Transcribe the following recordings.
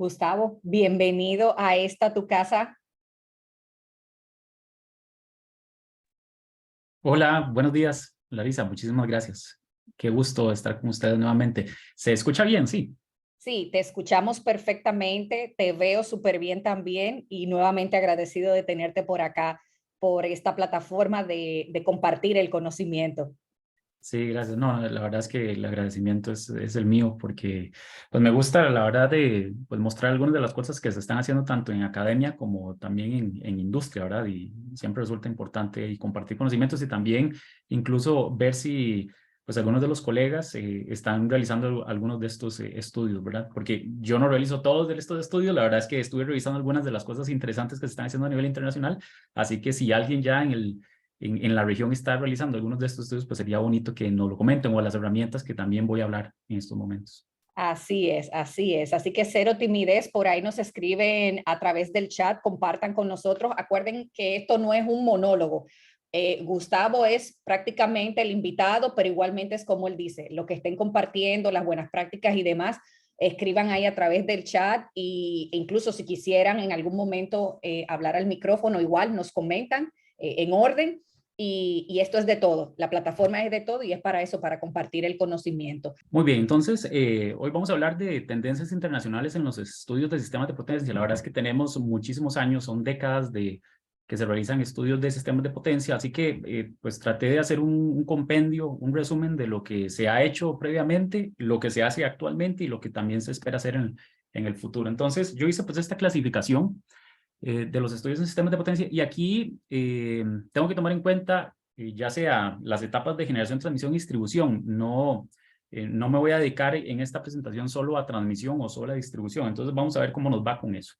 Gustavo, bienvenido a esta tu casa. Hola, buenos días, Larisa, muchísimas gracias. Qué gusto estar con ustedes nuevamente. ¿Se escucha bien? Sí. Sí, te escuchamos perfectamente, te veo súper bien también y nuevamente agradecido de tenerte por acá, por esta plataforma de compartir el conocimiento. Sí, gracias. No, la verdad es que el agradecimiento es el mío porque pues me gusta, la verdad, de pues, mostrar algunas de las cosas que se están haciendo tanto en academia como también en industria, ¿verdad? Y siempre resulta importante y compartir conocimientos y también incluso ver si pues algunos de los colegas están realizando algunos de estos estudios, ¿verdad? Porque yo no realizo todos de estos estudios, la verdad es que estuve revisando algunas de las cosas interesantes que se están haciendo a nivel internacional, así que si alguien ya en la región está realizando algunos de estos estudios, pues sería bonito que nos lo comenten o las herramientas que también voy a hablar en estos momentos. Así es, así es. Así que cero timidez, por ahí nos escriben a través del chat, compartan con nosotros. Acuerden que esto no es un monólogo. Gustavo es prácticamente el invitado, pero igualmente es como él dice, lo que estén compartiendo, las buenas prácticas y demás, escriban ahí a través del chat e incluso si quisieran en algún momento hablar al micrófono, igual nos comentan en orden. Y esto es de todo, la plataforma es de todo y es para eso, para compartir el conocimiento. Muy bien, entonces hoy vamos a hablar de tendencias internacionales en los estudios de sistemas de potencia. La verdad es que tenemos muchísimos años, son décadas de que se realizan estudios de sistemas de potencia, así que pues traté de hacer un compendio, un resumen de lo que se ha hecho previamente, lo que se hace actualmente y lo que también se espera hacer en el futuro. Entonces yo hice pues esta clasificación de los estudios en sistemas de potencia. Y aquí tengo que tomar en cuenta ya sea las etapas de generación, transmisión y distribución. No me voy a dedicar en esta presentación solo a transmisión o solo a distribución. Entonces vamos a ver cómo nos va con eso.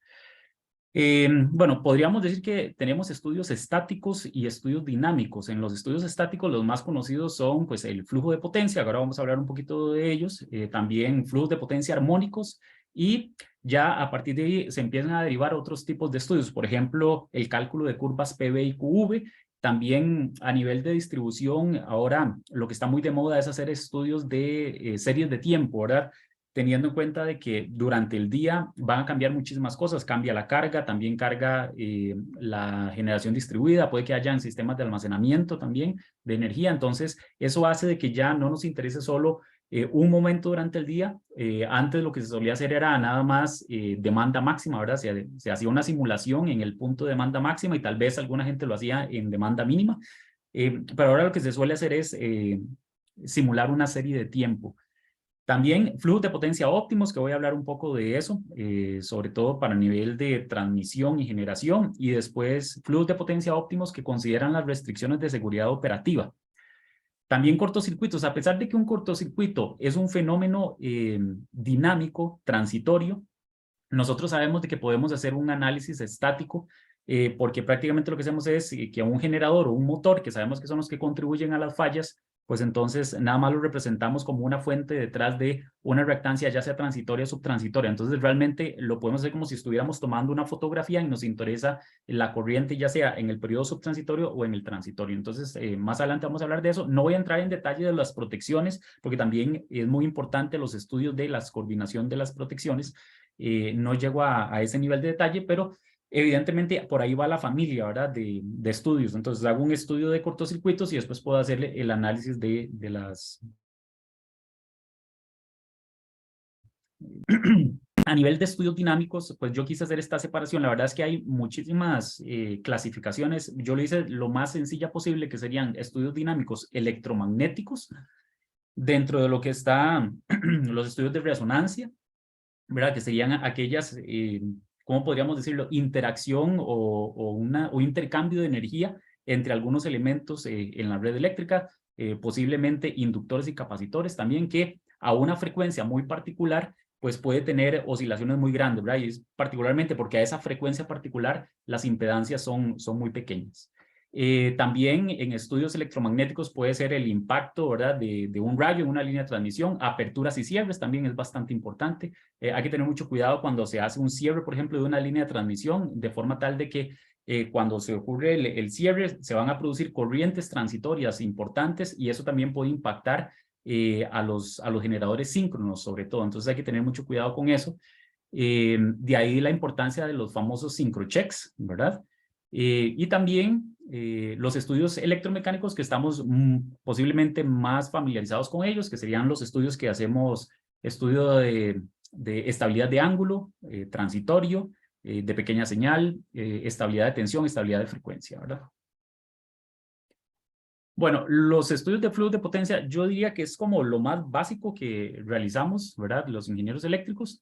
Bueno, podríamos decir que tenemos estudios estáticos y estudios dinámicos. En los estudios estáticos, los más conocidos son pues, el flujo de potencia, ahora vamos a hablar un poquito de ellos, también flujos de potencia armónicos, y ya a partir de ahí se empiezan a derivar otros tipos de estudios, por ejemplo, el cálculo de curvas PV y QV. También a nivel de distribución, ahora lo que está muy de moda es hacer estudios de series de tiempo, ¿verdad? Teniendo en cuenta de que durante el día van a cambiar muchísimas cosas, cambia la carga, también carga la generación distribuida, puede que hayan sistemas de almacenamiento también de energía, entonces eso hace de que ya no nos interese solo un momento durante el día. Antes lo que se solía hacer era nada más demanda máxima, ¿verdad? Se hacía una simulación en el punto de demanda máxima y tal vez alguna gente lo hacía en demanda mínima, pero ahora lo que se suele hacer es simular una serie de tiempo. También flujos de potencia óptimos, que voy a hablar un poco de eso, sobre todo para nivel de transmisión y generación, y después flujos de potencia óptimos que consideran las restricciones de seguridad operativa. También cortocircuitos, a pesar de que un cortocircuito es un fenómeno dinámico, transitorio, nosotros sabemos de que podemos hacer un análisis estático porque prácticamente lo que hacemos es que un generador o un motor, que sabemos que son los que contribuyen a las fallas, pues entonces nada más lo representamos como una fuente detrás de una reactancia, ya sea transitoria o subtransitoria. Entonces realmente lo podemos hacer como si estuviéramos tomando una fotografía y nos interesa la corriente, ya sea en el periodo subtransitorio o en el transitorio. Entonces más adelante vamos a hablar de eso. No voy a entrar en detalle de las protecciones, porque también es muy importante los estudios de la coordinación de las protecciones. No llego a ese nivel de detalle, pero evidentemente por ahí va la familia, ¿verdad? De estudios. Entonces hago un estudio de cortocircuitos y después puedo hacerle el análisis de las... A nivel de estudios dinámicos, pues yo quise hacer esta separación. La verdad es que hay muchísimas clasificaciones. Yo lo hice lo más sencilla posible, que serían estudios dinámicos electromagnéticos, dentro de lo que están los estudios de resonancia, ¿verdad? Que serían aquellas, ¿cómo podríamos decirlo? Interacción o intercambio de energía entre algunos elementos en la red eléctrica, posiblemente inductores y capacitores también, que a una frecuencia muy particular, pues puede tener oscilaciones muy grandes, ¿verdad? Y es particularmente porque a esa frecuencia particular las impedancias son muy pequeñas. También en estudios electromagnéticos puede ser el impacto, ¿verdad? De un rayo en una línea de transmisión, aperturas y cierres también es bastante importante. Hay que tener mucho cuidado cuando se hace un cierre, por ejemplo, de una línea de transmisión, de forma tal de que cuando se ocurre el cierre se van a producir corrientes transitorias importantes y eso también puede impactar a los generadores síncronos sobre todo. Entonces hay que tener mucho cuidado con eso. De ahí la importancia de los famosos sincrochecks, ¿verdad? Y también los estudios electromecánicos que estamos posiblemente más familiarizados con ellos, que serían los estudios que hacemos, estudio de estabilidad de ángulo, transitorio, de pequeña señal, estabilidad de tensión, estabilidad de frecuencia, ¿verdad? Bueno, los estudios de flujos de potencia, yo diría que es como lo más básico que realizamos, ¿verdad? Los ingenieros eléctricos.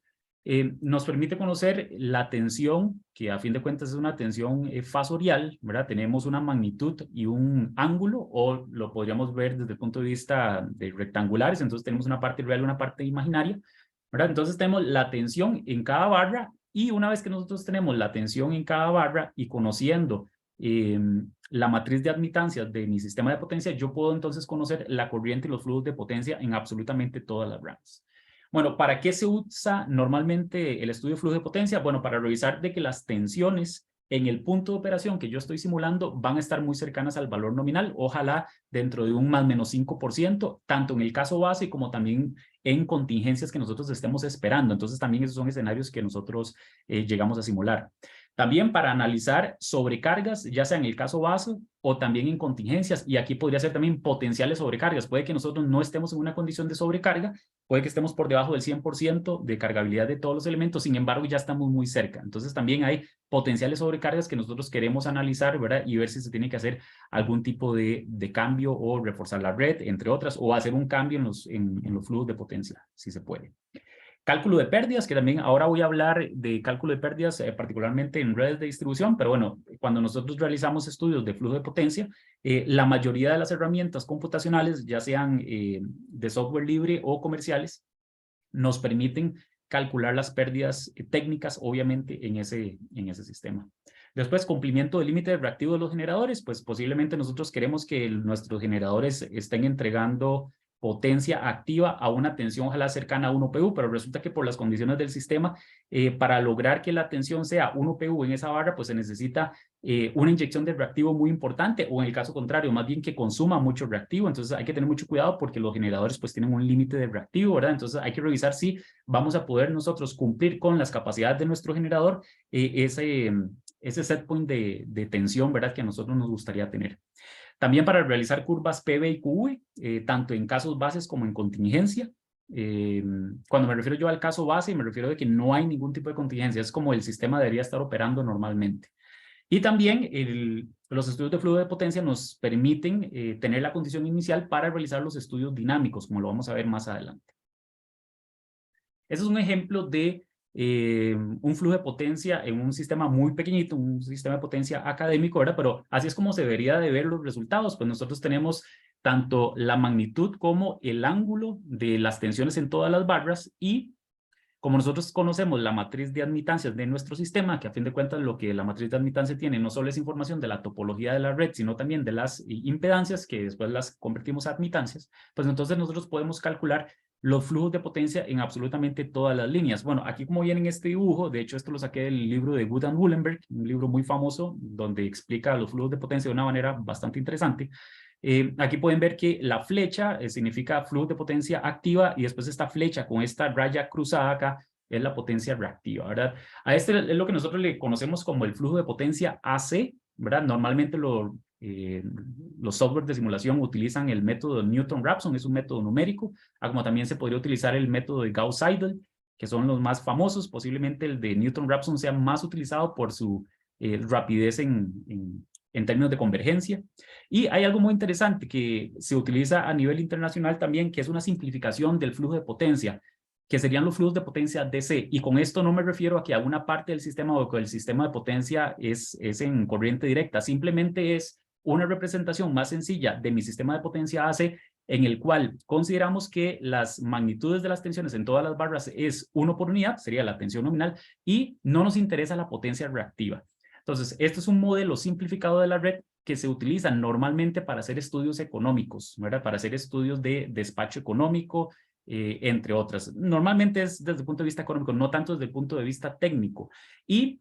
Nos permite conocer la tensión, que a fin de cuentas es una tensión fasorial, ¿verdad? Tenemos una magnitud y un ángulo, o lo podríamos ver desde el punto de vista de rectangulares, entonces tenemos una parte real y una parte imaginaria, ¿verdad? Entonces tenemos la tensión en cada barra, y una vez que nosotros tenemos la tensión en cada barra y conociendo la matriz de admitancias de mi sistema de potencia, yo puedo entonces conocer la corriente y los flujos de potencia en absolutamente todas las ramas. Bueno, ¿para qué se usa normalmente el estudio de flujo de potencia? Bueno, para revisar de que las tensiones en el punto de operación que yo estoy simulando van a estar muy cercanas al valor nominal, ojalá dentro de un más o menos 5%, tanto en el caso base como también en contingencias que nosotros estemos esperando. Entonces también esos son escenarios que nosotros llegamos a simular. También para analizar sobrecargas, ya sea en el caso base o también en contingencias, y aquí podría ser también potenciales sobrecargas. Puede que nosotros no estemos en una condición de sobrecarga, puede que estemos por debajo del 100% de cargabilidad de todos los elementos, sin embargo ya estamos muy cerca. Entonces también hay potenciales sobrecargas que nosotros queremos analizar, ¿verdad? Y ver si se tiene que hacer algún tipo de cambio o reforzar la red, entre otras, o hacer un cambio en los flujos de potencia, si se puede. Cálculo de pérdidas, que también ahora voy a hablar de cálculo de pérdidas, particularmente en redes de distribución, pero bueno, cuando nosotros realizamos estudios de flujo de potencia, la mayoría de las herramientas computacionales, ya sean de software libre o comerciales, nos permiten calcular las pérdidas técnicas, obviamente, en ese sistema. Después, cumplimiento del límite de reactivo de los generadores, pues posiblemente nosotros queremos que nuestros generadores estén entregando potencia activa a una tensión ojalá cercana a 1 PU, pero resulta que por las condiciones del sistema, para lograr que la tensión sea 1 PU en esa barra, pues se necesita una inyección de reactivo muy importante, o en el caso contrario, más bien que consuma mucho reactivo. Entonces hay que tener mucho cuidado porque los generadores pues tienen un límite de reactivo, ¿verdad? Entonces hay que revisar si vamos a poder nosotros cumplir con las capacidades de nuestro generador, ese set point de tensión, ¿verdad? Que a nosotros nos gustaría tener. También para realizar curvas PV y QV, tanto en casos bases como en contingencia. Cuando me refiero yo al caso base, me refiero de que no hay ningún tipo de contingencia, es como el sistema debería estar operando normalmente. Y también los estudios de flujo de potencia nos permiten tener la condición inicial para realizar los estudios dinámicos, como lo vamos a ver más adelante. Ese es un ejemplo de un flujo de potencia en un sistema muy pequeñito, un sistema de potencia académico, ¿verdad? Pero así es como se debería de ver los resultados. Pues nosotros tenemos tanto la magnitud como el ángulo de las tensiones en todas las barras, y como nosotros conocemos la matriz de admitancias de nuestro sistema, que a fin de cuentas lo que la matriz de admitancia tiene no solo es información de la topología de la red, sino también de las impedancias, que después las convertimos a admitancias, pues entonces nosotros podemos calcular los flujos de potencia en absolutamente todas las líneas. Bueno, aquí como viene en este dibujo, de hecho esto lo saqué del libro de Wood and Uhlenberg, un libro muy famoso donde explica los flujos de potencia de una manera bastante interesante. Aquí pueden ver que la flecha significa flujo de potencia activa, y después esta flecha con esta raya cruzada acá es la potencia reactiva, ¿verdad? A este es lo que nosotros le conocemos como el flujo de potencia AC, ¿verdad? Normalmente los software de simulación utilizan el método de Newton-Raphson, es un método numérico, como también se podría utilizar el método de Gauss-Seidel, que son los más famosos. Posiblemente el de Newton-Raphson sea más utilizado por su rapidez en términos de convergencia. Y hay algo muy interesante que se utiliza a nivel internacional también, que es una simplificación del flujo de potencia, que serían los flujos de potencia DC. Y con esto no me refiero a que alguna parte del sistema o que el sistema de potencia es en corriente directa, simplemente es una representación más sencilla de mi sistema de potencia AC, en el cual consideramos que las magnitudes de las tensiones en todas las barras es 1 por unidad, sería la tensión nominal, y no nos interesa la potencia reactiva. Entonces, esto es un modelo simplificado de la red que se utiliza normalmente para hacer estudios económicos, ¿verdad? Para hacer estudios de despacho económico, entre otras. Normalmente es desde el punto de vista económico, no tanto desde el punto de vista técnico. Y,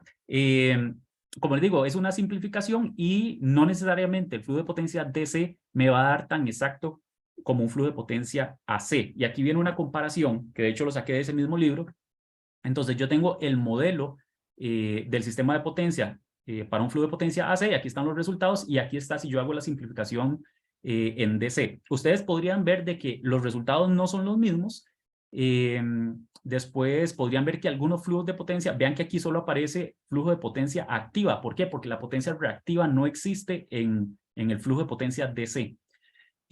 como les digo, es una simplificación, y no necesariamente el flujo de potencia DC me va a dar tan exacto como un flujo de potencia AC. Y aquí viene una comparación, que de hecho lo saqué de ese mismo libro, Entonces yo tengo el modelo del sistema de potencia para un flujo de potencia AC, y aquí están los resultados, y aquí está si yo hago la simplificación en DC. Ustedes podrían ver de que los resultados no son los mismos. Después podrían ver que algunos flujos de potencia, vean que aquí solo aparece flujo de potencia activa. ¿Por qué? Porque la potencia reactiva no existe en el flujo de potencia DC.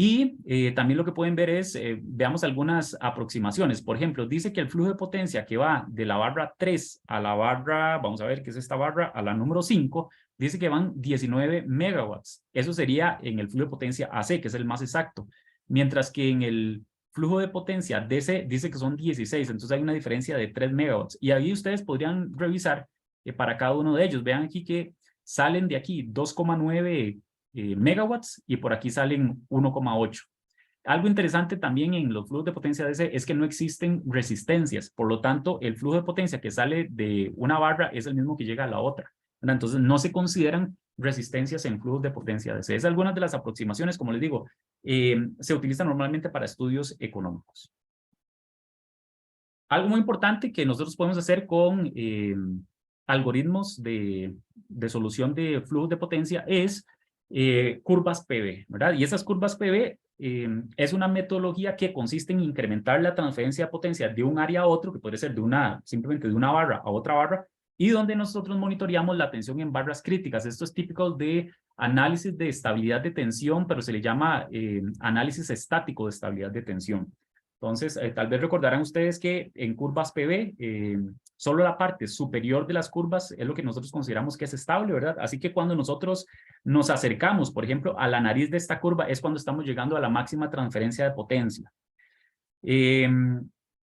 Y también lo que pueden ver es, veamos algunas aproximaciones. Por ejemplo, dice que el flujo de potencia que va de la barra 3 a la barra, vamos a ver qué es esta barra, a la número 5, dice que van 19 megawatts. Eso sería en el flujo de potencia AC, que es el más exacto. Mientras que en el flujo de potencia DC dice que son 16, entonces hay una diferencia de 3 megawatts. Y ahí ustedes podrían revisar para cada uno de ellos. Vean aquí que salen de aquí 2,9 megawatts, y por aquí salen 1,8. Algo interesante también en los flujos de potencia DC es que no existen resistencias, por lo tanto el flujo de potencia que sale de una barra es el mismo que llega a la otra, ¿verdad? Entonces no se consideran resistencias en flujos de potencia DC. Es algunas de las aproximaciones, como les digo, se utilizan normalmente para estudios económicos. Algo muy importante que nosotros podemos hacer con algoritmos de solución de flujos de potencia es curvas PV, ¿verdad? Y esas curvas PV es una metodología que consiste en incrementar la transferencia de potencia de un área a otro, que puede ser simplemente de una barra a otra barra, y donde nosotros monitoreamos la tensión en barras críticas. Esto es típico de análisis de estabilidad de tensión, pero se le llama análisis estático de estabilidad de tensión. Entonces, tal vez recordarán ustedes que en curvas PV, solo la parte superior de las curvas es lo que nosotros consideramos que es estable, ¿verdad? Así que cuando nosotros nos acercamos, por ejemplo, a la nariz de esta curva, es cuando estamos llegando a la máxima transferencia de potencia.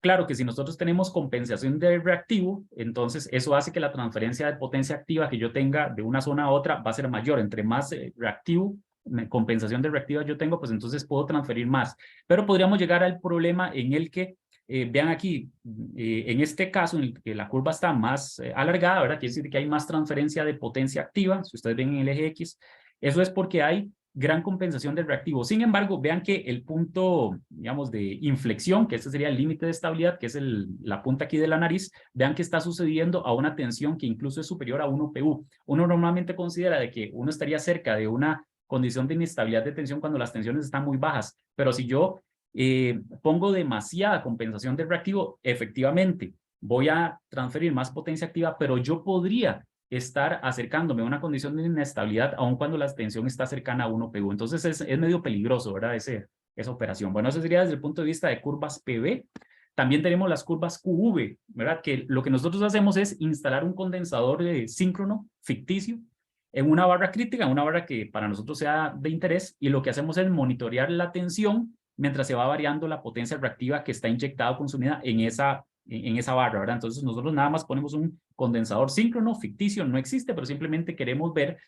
Claro que si nosotros tenemos compensación de reactivo, entonces eso hace que la transferencia de potencia activa que yo tenga de una zona a otra va a ser mayor. Entre más reactivo, compensación de reactiva yo tengo, pues entonces puedo transferir más. Pero podríamos llegar al problema en el que, vean aquí, en este caso en el que la curva está más alargada, ¿verdad? Quiere decir que hay más transferencia de potencia activa, si ustedes ven en el eje X, eso es porque hay gran compensación del reactivo. Sin embargo, vean que el punto, digamos, de inflexión, que este sería el límite de estabilidad, que es la punta aquí de la nariz, vean que está sucediendo a una tensión que incluso es superior a 1 PU. Uno normalmente considera de que uno estaría cerca de una condición de inestabilidad de tensión cuando las tensiones están muy bajas, pero si yo pongo demasiada compensación del reactivo, efectivamente voy a transferir más potencia activa, pero yo podría estar acercándome a una condición de inestabilidad aun cuando la tensión está cercana a 1 PU. Entonces es medio peligroso, ¿verdad? Esa operación. Bueno, eso sería desde el punto de vista de curvas PV. También tenemos las curvas QV, ¿verdad? Que lo que nosotros hacemos es instalar un condensador síncrono ficticio en una barra crítica, una barra que para nosotros sea de interés, y lo que hacemos es monitorear la tensión mientras se va variando la potencia reactiva que está inyectada o consumida en esa barra, ¿verdad? Entonces nosotros nada más ponemos un condensador síncrono, ficticio, no existe, pero simplemente queremos ver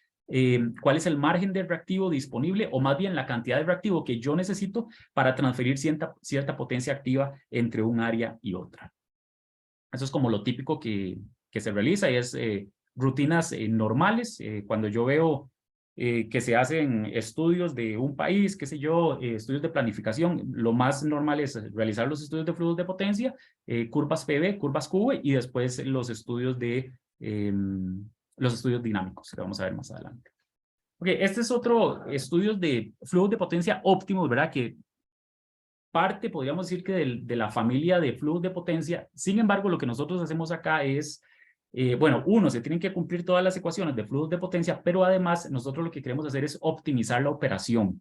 cuál es el margen de reactivo disponible, o más bien la cantidad de reactivo que yo necesito para transferir cierta potencia activa entre un área y otra. Eso es como lo típico que se realiza, y es rutinas normales. Cuando yo veo que se hacen estudios de un país, qué sé yo, estudios de planificación, lo más normal es realizar los estudios de flujos de potencia, curvas PV, curvas QV, y después los estudios dinámicos, que vamos a ver más adelante. Ok, este es otro estudio de flujos de potencia óptimos, ¿verdad? Que parte, podríamos decir que de la familia de flujos de potencia. Sin embargo, lo que nosotros hacemos acá es, bueno, se tienen que cumplir todas las ecuaciones de flujos de potencia, pero además nosotros lo que queremos hacer es optimizar la operación.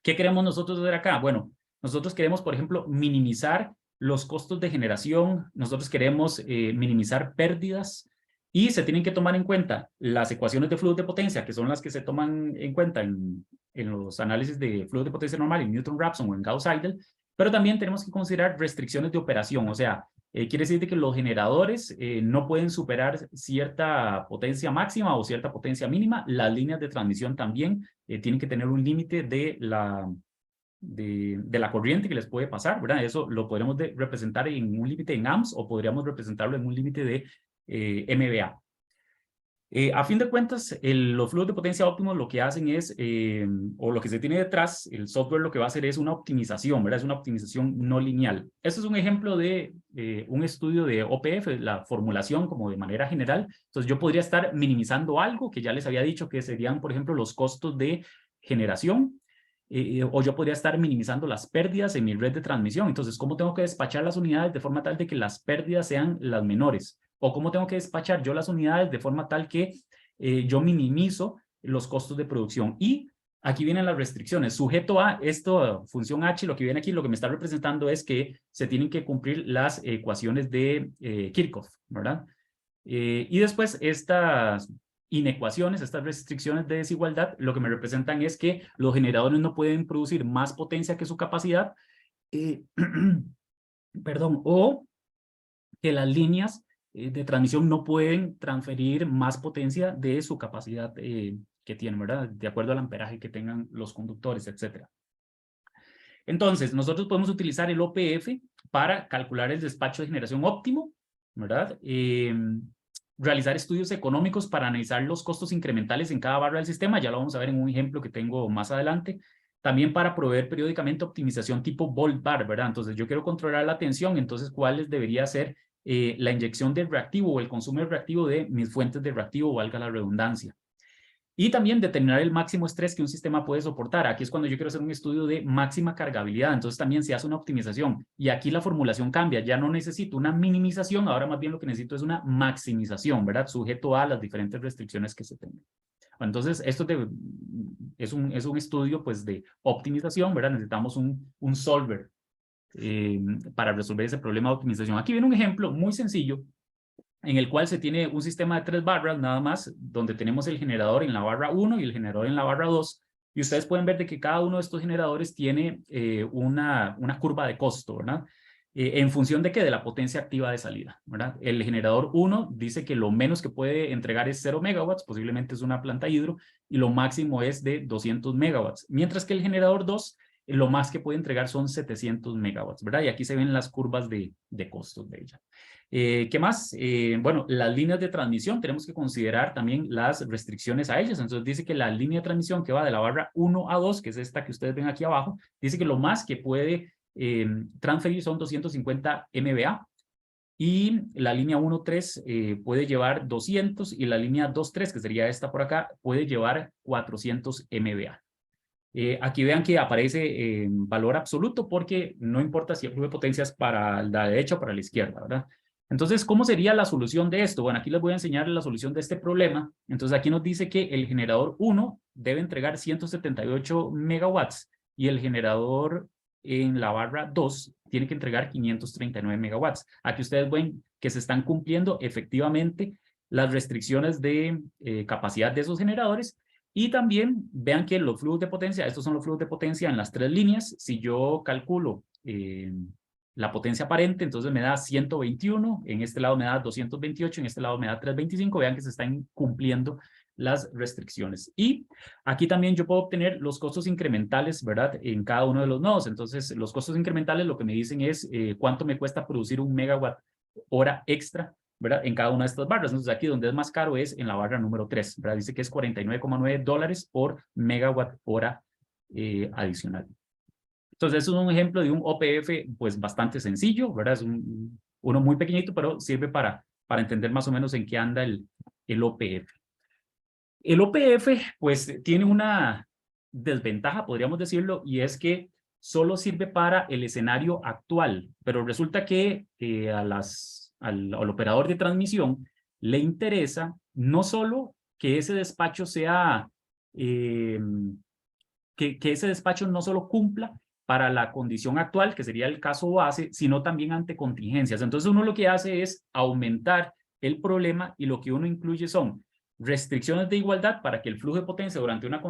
¿Qué queremos nosotros hacer acá? Bueno, nosotros queremos, por ejemplo, minimizar los costos de generación, nosotros queremos minimizar pérdidas, y se tienen que tomar en cuenta las ecuaciones de flujos de potencia, que son las que se toman en cuenta en los análisis de flujos de potencia normal en Newton-Raphson o en Gauss-Seidel, pero también tenemos que considerar restricciones de operación. O sea, quiere decir que los generadores no pueden superar cierta potencia máxima o cierta potencia mínima. Las líneas de transmisión también tienen que tener un límite de la corriente que les puede pasar, ¿verdad? Eso lo podremos representar en un límite en amps, o podríamos representarlo en un límite de MVA. A fin de cuentas, los flujos de potencia óptimos lo que hacen es, o lo que se tiene detrás, el software lo que va a hacer es una optimización, ¿verdad? Es una optimización no lineal. Este es un ejemplo de un estudio de OPF, la formulación como de manera general. Entonces yo podría estar minimizando algo que ya les había dicho que serían, por ejemplo, los costos de generación, o yo podría estar minimizando las pérdidas en mi red de transmisión. Entonces, ¿cómo tengo que despachar las unidades de forma tal de que las pérdidas sean las menores? O cómo tengo que despachar yo las unidades de forma tal que yo minimizo los costos de producción. Y aquí vienen las restricciones. Sujeto a esto, función H, lo que viene aquí, lo que me está representando es que se tienen que cumplir las ecuaciones de Kirchhoff, ¿verdad? Y después estas inecuaciones, estas restricciones de desigualdad, lo que me representan es que los generadores no pueden producir más potencia que su capacidad, perdón, o que las líneas de transmisión no pueden transferir más potencia de su capacidad que tienen, ¿verdad? De acuerdo al amperaje que tengan los conductores, etcétera. Entonces, nosotros podemos utilizar el OPF para calcular el despacho de generación óptimo, ¿verdad? Realizar estudios económicos para analizar los costos incrementales en cada barra del sistema, ya lo vamos a ver en un ejemplo que tengo más adelante. También para proveer periódicamente optimización tipo volt bar, ¿verdad? Entonces, yo quiero controlar la tensión, entonces, ¿cuáles debería ser la inyección del reactivo o el consumo del reactivo de mis fuentes de reactivo, valga la redundancia? Y también determinar el máximo estrés que un sistema puede soportar. Aquí es cuando yo quiero hacer un estudio de máxima cargabilidad. Entonces también se hace una optimización. Y aquí la formulación cambia. Ya no necesito una minimización, ahora más bien lo que necesito es una maximización, ¿verdad? Sujeto a las diferentes restricciones que se tengan. Entonces, esto es un estudio pues, de optimización, ¿verdad? Necesitamos un solver para resolver ese problema de optimización. Aquí viene un ejemplo muy sencillo en el cual se tiene un sistema de 3 barras nada más, donde tenemos el generador en la barra 1 y el generador en la barra 2, y ustedes pueden ver de que cada uno de estos generadores tiene una curva de costo, ¿verdad? En función de que de la potencia activa de salida, ¿verdad? El generador 1 dice que lo menos que puede entregar es 0 megawatts, posiblemente es una planta hidro, y lo máximo es de 200 megawatts, mientras que el generador 2 lo más que puede entregar son 700 megawatts, ¿verdad? Y aquí se ven las curvas de costos de ella. ¿Qué más? Bueno, las líneas de transmisión, tenemos que considerar también las restricciones a ellas. Entonces dice que la línea de transmisión que va de la barra 1 a 2, que es esta que ustedes ven aquí abajo, dice que lo más que puede transferir son 250 MVA. Y la línea 1.3 puede llevar 200 y la línea 2.3, que sería esta por acá, puede llevar 400 MVA. Aquí vean que aparece valor absoluto porque no importa si el flujo de potencia es para la derecha o para la izquierda, ¿verdad? Entonces, ¿cómo sería la solución de esto? Bueno, aquí les voy a enseñar la solución de este problema. Entonces, aquí nos dice que el generador 1 debe entregar 178 megawatts y el generador en la barra 2 tiene que entregar 539 megawatts. Aquí ustedes ven que se están cumpliendo efectivamente las restricciones de capacidad de esos generadores. Y también vean que los flujos de potencia, estos son los flujos de potencia en las 3 líneas. Si yo calculo la potencia aparente, entonces me da 121, en este lado me da 228, en este lado me da 325. Vean que se están cumpliendo las restricciones. Y aquí también yo puedo obtener los costos incrementales, ¿verdad? En cada uno de los nodos. Entonces, los costos incrementales lo que me dicen es cuánto me cuesta producir un megawatt hora extra, ¿verdad? En cada una de estas barras. Entonces, aquí donde es más caro es en la barra número 3, ¿verdad? Dice que es $49,9 por megawatt hora adicional. Entonces, es un ejemplo de un OPF, pues, bastante sencillo, ¿verdad? Es uno muy pequeñito, pero sirve para entender más o menos en qué anda el OPF. El OPF, pues, tiene una desventaja, podríamos decirlo, y es que solo sirve para el escenario actual, pero resulta que al operador de transmisión le interesa no solo que ese despacho sea, que ese despacho no solo cumpla para la condición actual, que sería el caso base, sino también ante contingencias. Entonces uno lo que hace es aumentar el problema y lo que uno incluye son restricciones de igualdad para que el flujo de potencia durante una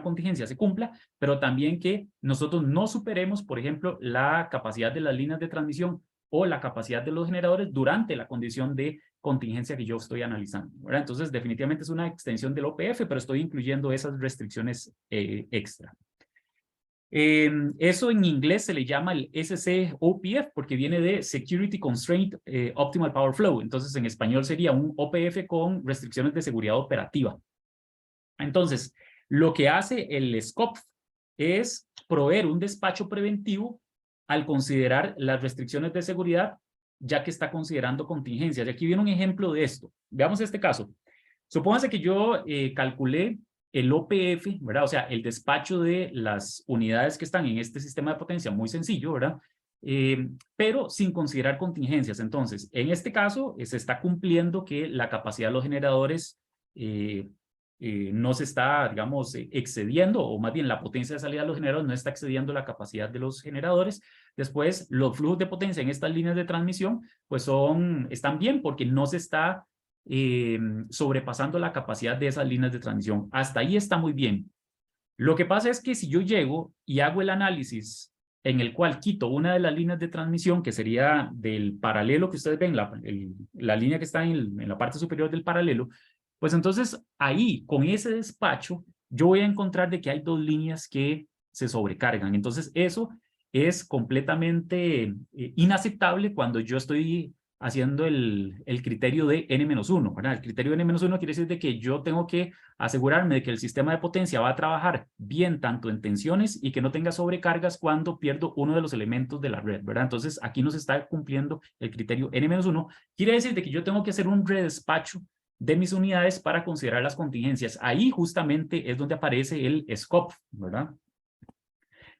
contingencia se cumpla, pero también que nosotros no superemos, por ejemplo, la capacidad de las líneas de transmisión o la capacidad de los generadores durante la condición de contingencia que yo estoy analizando, ¿verdad? Entonces, definitivamente es una extensión del OPF, pero estoy incluyendo esas restricciones extra. Eso en inglés se le llama el SCOPF porque viene de Security Constraint Optimal Power Flow. Entonces, en español sería un OPF con restricciones de seguridad operativa. Entonces, lo que hace el SCOPF es proveer un despacho preventivo al considerar las restricciones de seguridad, ya que está considerando contingencias. Y aquí viene un ejemplo de esto. Veamos este caso. Supóngase que yo calculé el OPF, ¿verdad? O sea, el despacho de las unidades que están en este sistema de potencia, muy sencillo, ¿verdad? Pero sin considerar contingencias. Entonces, en este caso, se está cumpliendo que la capacidad de los generadores no se está, digamos, excediendo, o más bien la potencia de salida de los generadores no está excediendo la capacidad de los generadores. Después, los flujos de potencia en estas líneas de transmisión, pues están bien porque no se está sobrepasando la capacidad de esas líneas de transmisión. Hasta ahí está muy bien. Lo que pasa es que si yo llego y hago el análisis en el cual quito una de las líneas de transmisión, que sería del paralelo que ustedes ven, la línea que está en la parte superior del paralelo, pues entonces ahí, con ese despacho, yo voy a encontrar de que hay dos líneas que se sobrecargan. Entonces eso es completamente inaceptable cuando yo estoy haciendo el criterio de N-1, ¿verdad? El criterio de N-1 quiere decir de que yo tengo que asegurarme de que el sistema de potencia va a trabajar bien tanto en tensiones y que no tenga sobrecargas cuando pierdo uno de los elementos de la red, ¿verdad? Entonces aquí nos está cumpliendo el criterio N-1. Quiere decir de que yo tengo que hacer un redespacho de mis unidades para considerar las contingencias. Ahí justamente es donde aparece el SCOP, ¿verdad?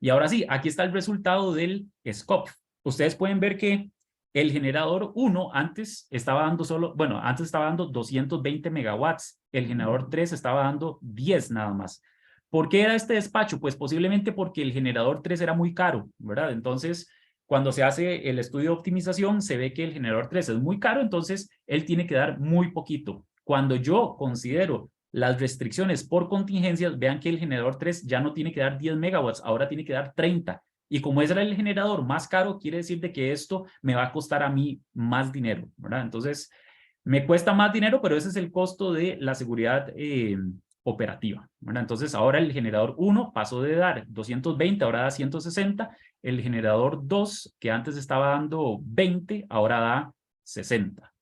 Y ahora sí, aquí está el resultado del SCOP. Ustedes pueden ver que el generador 1 antes estaba dando antes estaba dando 220 megawatts. El generador 3 estaba dando 10 nada más. ¿Por qué era este despacho? Pues posiblemente porque el generador 3 era muy caro, ¿verdad? Entonces, cuando se hace el estudio de optimización, se ve que el generador 3 es muy caro, entonces él tiene que dar muy poquito. Cuando yo considero las restricciones por contingencias, vean que el generador 3 ya no tiene que dar 10 megawatts, ahora tiene que dar 30. Y como ese era el generador más caro, quiere decir de que esto me va a costar a mí más dinero, ¿verdad? Entonces, me cuesta más dinero, pero ese es el costo de la seguridad operativa, ¿verdad? Entonces, ahora el generador 1 pasó de dar 220, ahora da 160. El generador 2, que antes estaba dando 20, ahora da 60,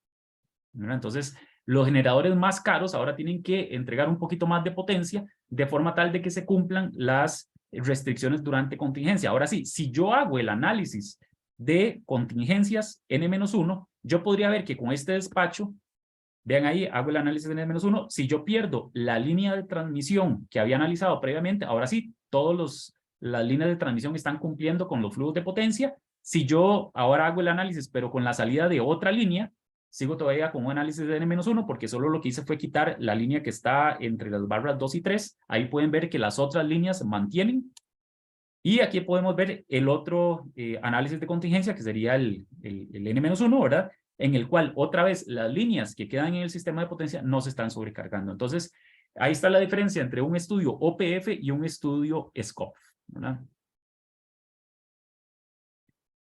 ¿verdad? Entonces, los generadores más caros ahora tienen que entregar un poquito más de potencia de forma tal de que se cumplan las restricciones durante contingencia. Ahora sí, si yo hago el análisis de contingencias N-1, yo podría ver que con este despacho, vean ahí, hago el análisis de N-1, si yo pierdo la línea de transmisión que había analizado previamente, ahora sí, las líneas de transmisión están cumpliendo con los flujos de potencia. Si yo ahora hago el análisis, pero con la salida de otra línea, sigo todavía con un análisis de N-1 porque solo lo que hice fue quitar la línea que está entre las barras 2 y 3. Ahí pueden ver que las otras líneas se mantienen. Y aquí podemos ver el otro análisis de contingencia, que sería el N-1, ¿verdad? En el cual otra vez las líneas que quedan en el sistema de potencia no se están sobrecargando. Entonces, ahí está la diferencia entre un estudio OPF y un estudio SCOP, ¿verdad?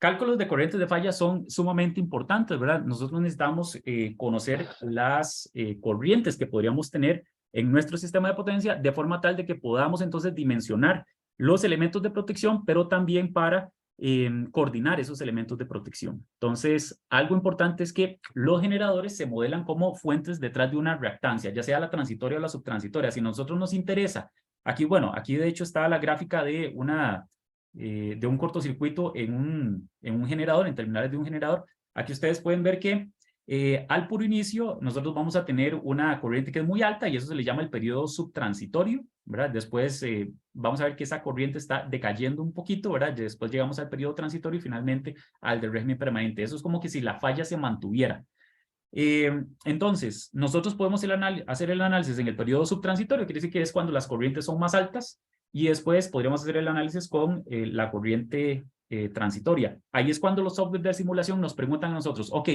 Cálculos de corrientes de falla son sumamente importantes, ¿verdad? Nosotros necesitamos conocer las corrientes que podríamos tener en nuestro sistema de potencia de forma tal de que podamos entonces dimensionar los elementos de protección, pero también para coordinar esos elementos de protección. Entonces, algo importante es que los generadores se modelan como fuentes detrás de una reactancia, ya sea la transitoria o la subtransitoria. Si a nosotros nos interesa, aquí, bueno, aquí de hecho está la gráfica de un cortocircuito en un generador, en terminales de un generador. Aquí ustedes pueden ver que al puro inicio nosotros vamos a tener una corriente que es muy alta y eso se le llama el periodo subtransitorio, ¿verdad? Después vamos a ver que esa corriente está decayendo un poquito, ¿verdad? Y después llegamos al periodo transitorio y finalmente al del régimen permanente. Eso es como que si la falla se mantuviera. Entonces, nosotros podemos hacer el análisis en el periodo subtransitorio, quiere decir que es cuando las corrientes son más altas, y después podríamos hacer el análisis con la corriente transitoria. Ahí es cuando los software de simulación nos preguntan a nosotros, ok,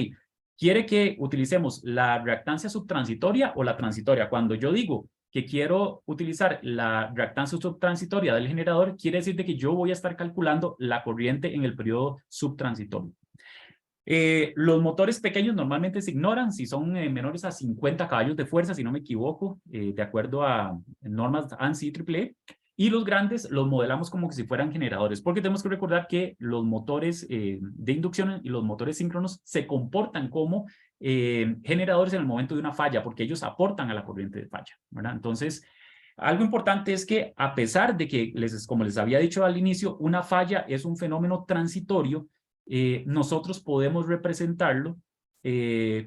¿quiere que utilicemos la reactancia subtransitoria o la transitoria? Cuando yo digo que quiero utilizar la reactancia subtransitoria del generador, quiere decir de que yo voy a estar calculando la corriente en el periodo subtransitorio. Los motores pequeños normalmente se ignoran si son menores a 50 caballos de fuerza, si no me equivoco, de acuerdo a normas ANSI y AAA. Y los grandes los modelamos como que si fueran generadores, porque tenemos que recordar que los motores de inducción y los motores síncronos se comportan como generadores en el momento de una falla, porque ellos aportan a la corriente de falla, ¿verdad? Entonces, algo importante es que a pesar de que, como les había dicho al inicio, una falla es un fenómeno transitorio, nosotros podemos representarlo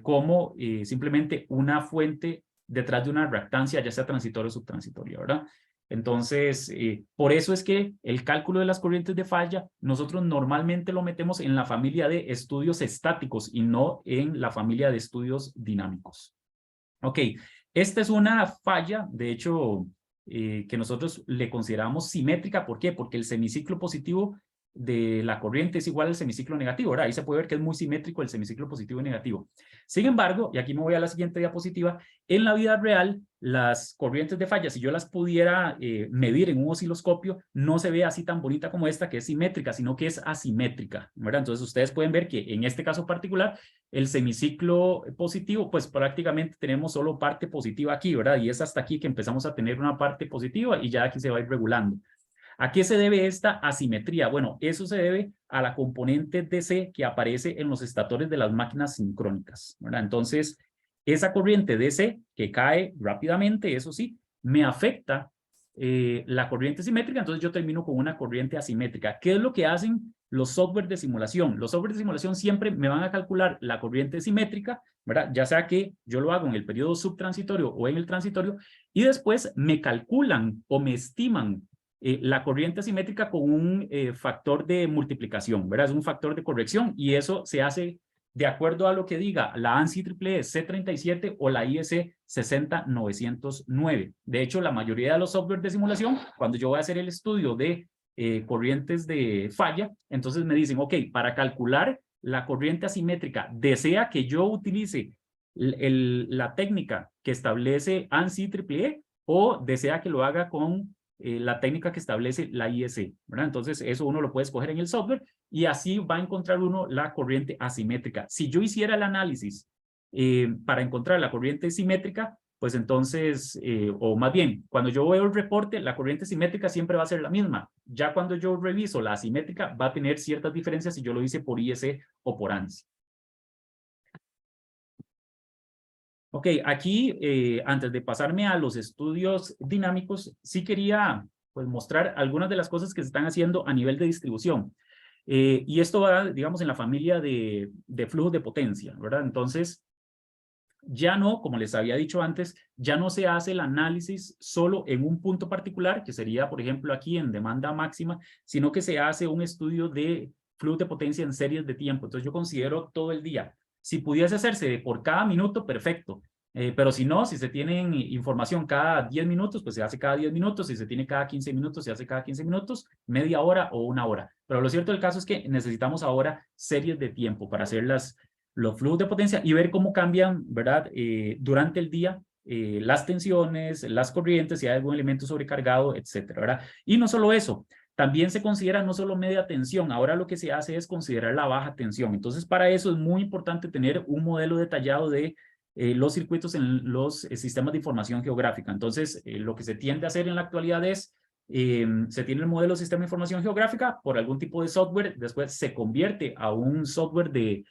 como simplemente una fuente detrás de una reactancia, ya sea transitoria o subtransitoria, ¿verdad? Entonces, por eso es que el cálculo de las corrientes de falla, nosotros normalmente lo metemos en la familia de estudios estáticos y no en la familia de estudios dinámicos. Ok, esta es una falla, de hecho, que nosotros le consideramos simétrica. ¿Por qué? Porque el semiciclo positivo de la corriente es igual al semiciclo negativo, ¿verdad? Ahí se puede ver que es muy simétrico el semiciclo positivo y negativo. Sin embargo, y aquí me voy a la siguiente diapositiva, en la vida real, las corrientes de falla, si yo las pudiera medir en un osciloscopio, no se ve así tan bonita como esta, que es simétrica, sino que es asimétrica, ¿verdad? Entonces, ustedes pueden ver que en este caso particular, el semiciclo positivo, pues prácticamente tenemos solo parte positiva aquí, ¿verdad? Y es hasta aquí que empezamos a tener una parte positiva y ya aquí se va a ir regulando. ¿A qué se debe esta asimetría? Bueno, eso se debe a la componente DC que aparece en los estatores de las máquinas sincrónicas, ¿verdad? Entonces, esa corriente DC que cae rápidamente, eso sí, me afecta la corriente simétrica, entonces yo termino con una corriente asimétrica. ¿Qué es lo que hacen los software de simulación? Los software de simulación siempre me van a calcular la corriente simétrica, ¿verdad? Ya sea que yo lo hago en el periodo subtransitorio o en el transitorio, y después me calculan o me estiman la corriente asimétrica con un factor de multiplicación, ¿verdad? Es un factor de corrección y eso se hace de acuerdo a lo que diga la ANSI EEE C37 o la IEC 60909. De hecho, la mayoría de los software de simulación, cuando yo voy a hacer el estudio de corrientes de falla, entonces me dicen, ok, para calcular la corriente asimétrica, desea que yo utilice la técnica que establece ANSI EEE o desea que lo haga con la técnica que establece la IEC, ¿verdad? Entonces, eso uno lo puede escoger en el software y así va a encontrar uno la corriente asimétrica. Si yo hiciera el análisis para encontrar la corriente simétrica, pues entonces, o más bien, cuando yo veo el reporte, la corriente simétrica siempre va a ser la misma. Ya cuando yo reviso la asimétrica, va a tener ciertas diferencias si yo lo hice por IEC o por ANSI. Ok, aquí, antes de pasarme a los estudios dinámicos, sí quería pues, mostrar algunas de las cosas que se están haciendo a nivel de distribución. Y esto va, digamos, en la familia de flujos de potencia, ¿verdad? Entonces, ya no, como les había dicho antes, ya no se hace el análisis solo en un punto particular, que sería, por ejemplo, aquí en demanda máxima, sino que se hace un estudio de flujos de potencia en series de tiempo. Entonces, yo considero todo el día. Si pudiese hacerse por cada minuto, perfecto. Pero si no, si se tienen información cada 10 minutos, pues se hace cada 10 minutos. Si se tiene cada 15 minutos, se hace cada 15 minutos, media hora o una hora. Pero lo cierto del caso es que necesitamos ahora series de tiempo para hacer los flujos de potencia y ver cómo cambian, ¿verdad? Durante el día las tensiones, las corrientes, si hay algún elemento sobrecargado, etcétera, ¿verdad? Y no solo eso, también se considera no solo media tensión, ahora lo que se hace es considerar la baja tensión. Entonces, para eso es muy importante tener un modelo detallado de los circuitos en los sistemas de información geográfica. Entonces, lo que se tiende a hacer en la actualidad es, se tiene el modelo de sistema de información geográfica por algún tipo de software, después se convierte a un software de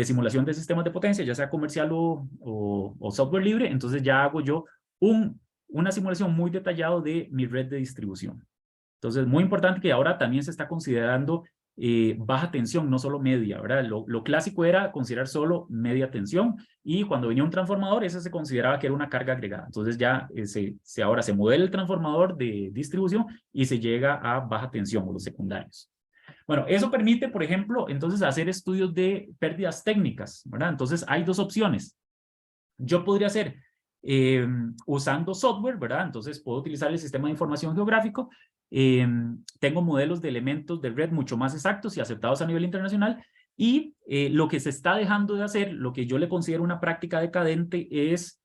simulación de sistemas de potencia, ya sea comercial o software libre, entonces ya hago yo una simulación muy detallada de mi red de distribución. Entonces, muy importante que ahora también se está considerando baja tensión, no solo media, ¿verdad? Lo clásico era considerar solo media tensión y cuando venía un transformador, ese se consideraba que era una carga agregada. Entonces ya ahora se modela el transformador de distribución y se llega a baja tensión o los secundarios. Bueno, eso permite, por ejemplo, entonces hacer estudios de pérdidas técnicas, ¿verdad? Entonces hay dos opciones. Yo podría hacer usando software, ¿verdad? Entonces puedo utilizar el sistema de información geográfico. Tengo modelos de elementos de red mucho más exactos y aceptados a nivel internacional. Y lo que se está dejando de hacer, lo que yo le considero una práctica decadente, es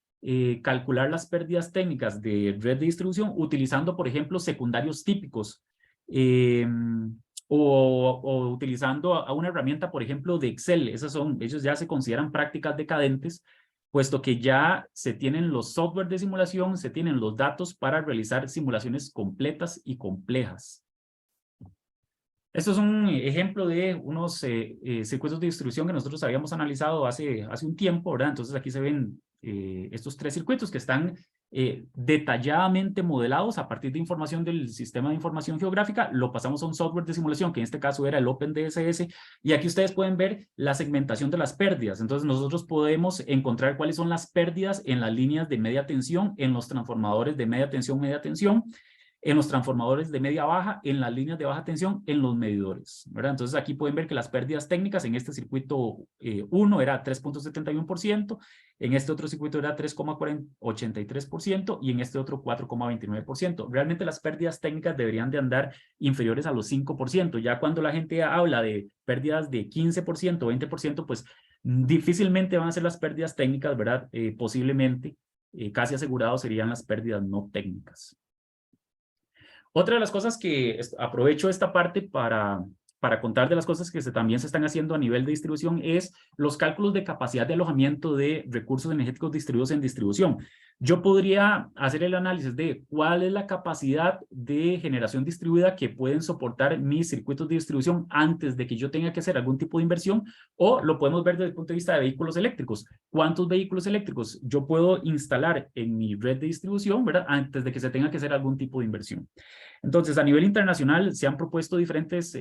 calcular las pérdidas técnicas de red de distribución utilizando, por ejemplo, secundarios típicos. O utilizando a una herramienta, por ejemplo, de Excel. Ellos ya se consideran prácticas decadentes puesto que ya se tienen los software de simulación, se tienen los datos para realizar simulaciones completas y complejas. Esto es un ejemplo de unos circuitos de distribución que nosotros habíamos analizado hace un tiempo, ¿verdad? Entonces aquí se ven estos 3 circuitos que están detalladamente modelados a partir de información del sistema de información geográfica. Lo pasamos a un software de simulación, que en este caso era el OpenDSS, y aquí ustedes pueden ver la segmentación de las pérdidas. Entonces nosotros podemos encontrar cuáles son las pérdidas en las líneas de media tensión, en los transformadores de media tensión, en los transformadores de media baja, en las líneas de baja tensión, en los medidores, ¿verdad? Entonces aquí pueden ver que las pérdidas técnicas en este circuito 1 era 3.71%, en este otro circuito era 3.83% y en este otro 4.29%. Realmente las pérdidas técnicas deberían de andar inferiores a los 5%. Ya cuando la gente habla de pérdidas de 15%, 20%, pues difícilmente van a ser las pérdidas técnicas, ¿verdad? Posiblemente, casi asegurado serían las pérdidas no técnicas. Otra de las cosas que aprovecho esta parte para contar de las cosas que también se están haciendo a nivel de distribución es los cálculos de capacidad de alojamiento de recursos energéticos distribuidos en distribución. Yo podría hacer el análisis de cuál es la capacidad de generación distribuida que pueden soportar mis circuitos de distribución antes de que yo tenga que hacer algún tipo de inversión, o lo podemos ver desde el punto de vista de vehículos eléctricos. ¿Cuántos vehículos eléctricos yo puedo instalar en mi red de distribución, ¿verdad? Antes de que se tenga que hacer algún tipo de inversión. Entonces, a nivel internacional se han propuesto diferentes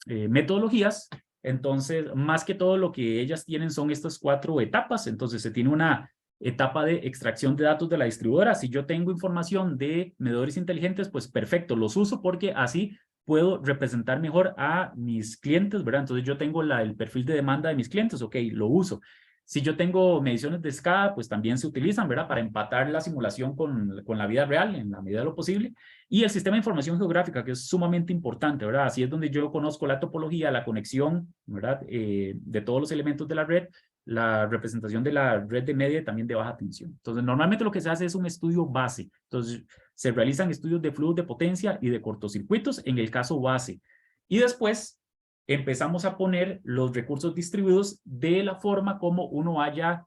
metodologías. Entonces, más que todo lo que ellas tienen son estas 4 etapas. Entonces, se tiene una etapa de extracción de datos de la distribuidora. Si yo tengo información de medidores inteligentes, pues perfecto, los uso porque así puedo representar mejor a mis clientes, ¿verdad? Entonces, yo tengo el perfil de demanda de mis clientes, ok, lo uso. Si yo tengo mediciones de escala, pues también se utilizan, ¿verdad? Para empatar la simulación con la vida real en la medida de lo posible. Y el sistema de información geográfica, que es sumamente importante, ¿verdad? Así es donde yo conozco la topología, la conexión, ¿verdad? De todos los elementos de la red, la representación de la red de media y también de baja tensión. Entonces, normalmente lo que se hace es un estudio base. Entonces, se realizan estudios de flujos de potencia y de cortocircuitos en el caso base. Y después empezamos a poner los recursos distribuidos de la forma como uno haya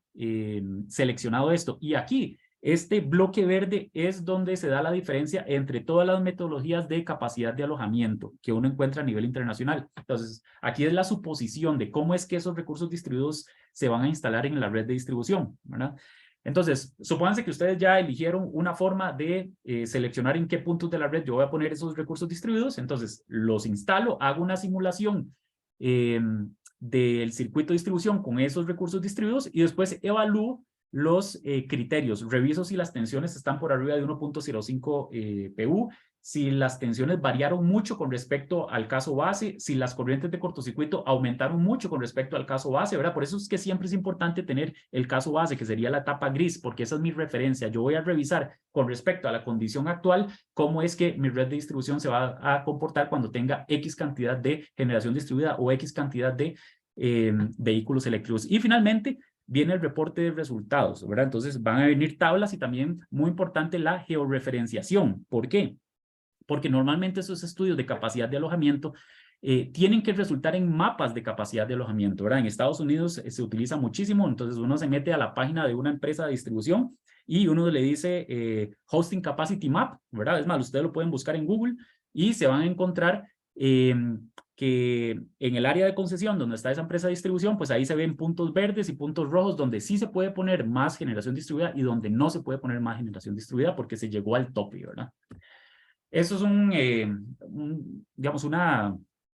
seleccionado esto. Y aquí, este bloque verde es donde se da la diferencia entre todas las metodologías de capacidad de alojamiento que uno encuentra a nivel internacional. Entonces, aquí es la suposición de cómo es que esos recursos distribuidos se van a instalar en la red de distribución, ¿verdad? Entonces, supónganse que ustedes ya eligieron una forma de seleccionar en qué puntos de la red yo voy a poner esos recursos distribuidos. Entonces, los instalo, hago una simulación del circuito de distribución con esos recursos distribuidos y después evalúo los criterios. Reviso si las tensiones están por arriba de 1.05 PU, si las tensiones variaron mucho con respecto al caso base, si las corrientes de cortocircuito aumentaron mucho con respecto al caso base, ¿verdad? Por eso es que siempre es importante tener el caso base, que sería la etapa gris, porque esa es mi referencia. Yo voy a revisar con respecto a la condición actual cómo es que mi red de distribución se va a comportar cuando tenga X cantidad de generación distribuida o X cantidad de vehículos eléctricos. Y finalmente viene el reporte de resultados, ¿verdad? Entonces van a venir tablas y también, muy importante, la georreferenciación. ¿Por qué? Porque normalmente esos estudios de capacidad de alojamiento tienen que resultar en mapas de capacidad de alojamiento, ¿verdad? En Estados Unidos se utiliza muchísimo, entonces uno se mete a la página de una empresa de distribución y uno le dice Hosting Capacity Map, ¿verdad? Es más, ustedes lo pueden buscar en Google y se van a encontrar que en el área de concesión donde está esa empresa de distribución, pues ahí se ven puntos verdes y puntos rojos donde sí se puede poner más generación distribuida y donde no se puede poner más generación distribuida porque se llegó al tope, ¿verdad? Eso es digamos,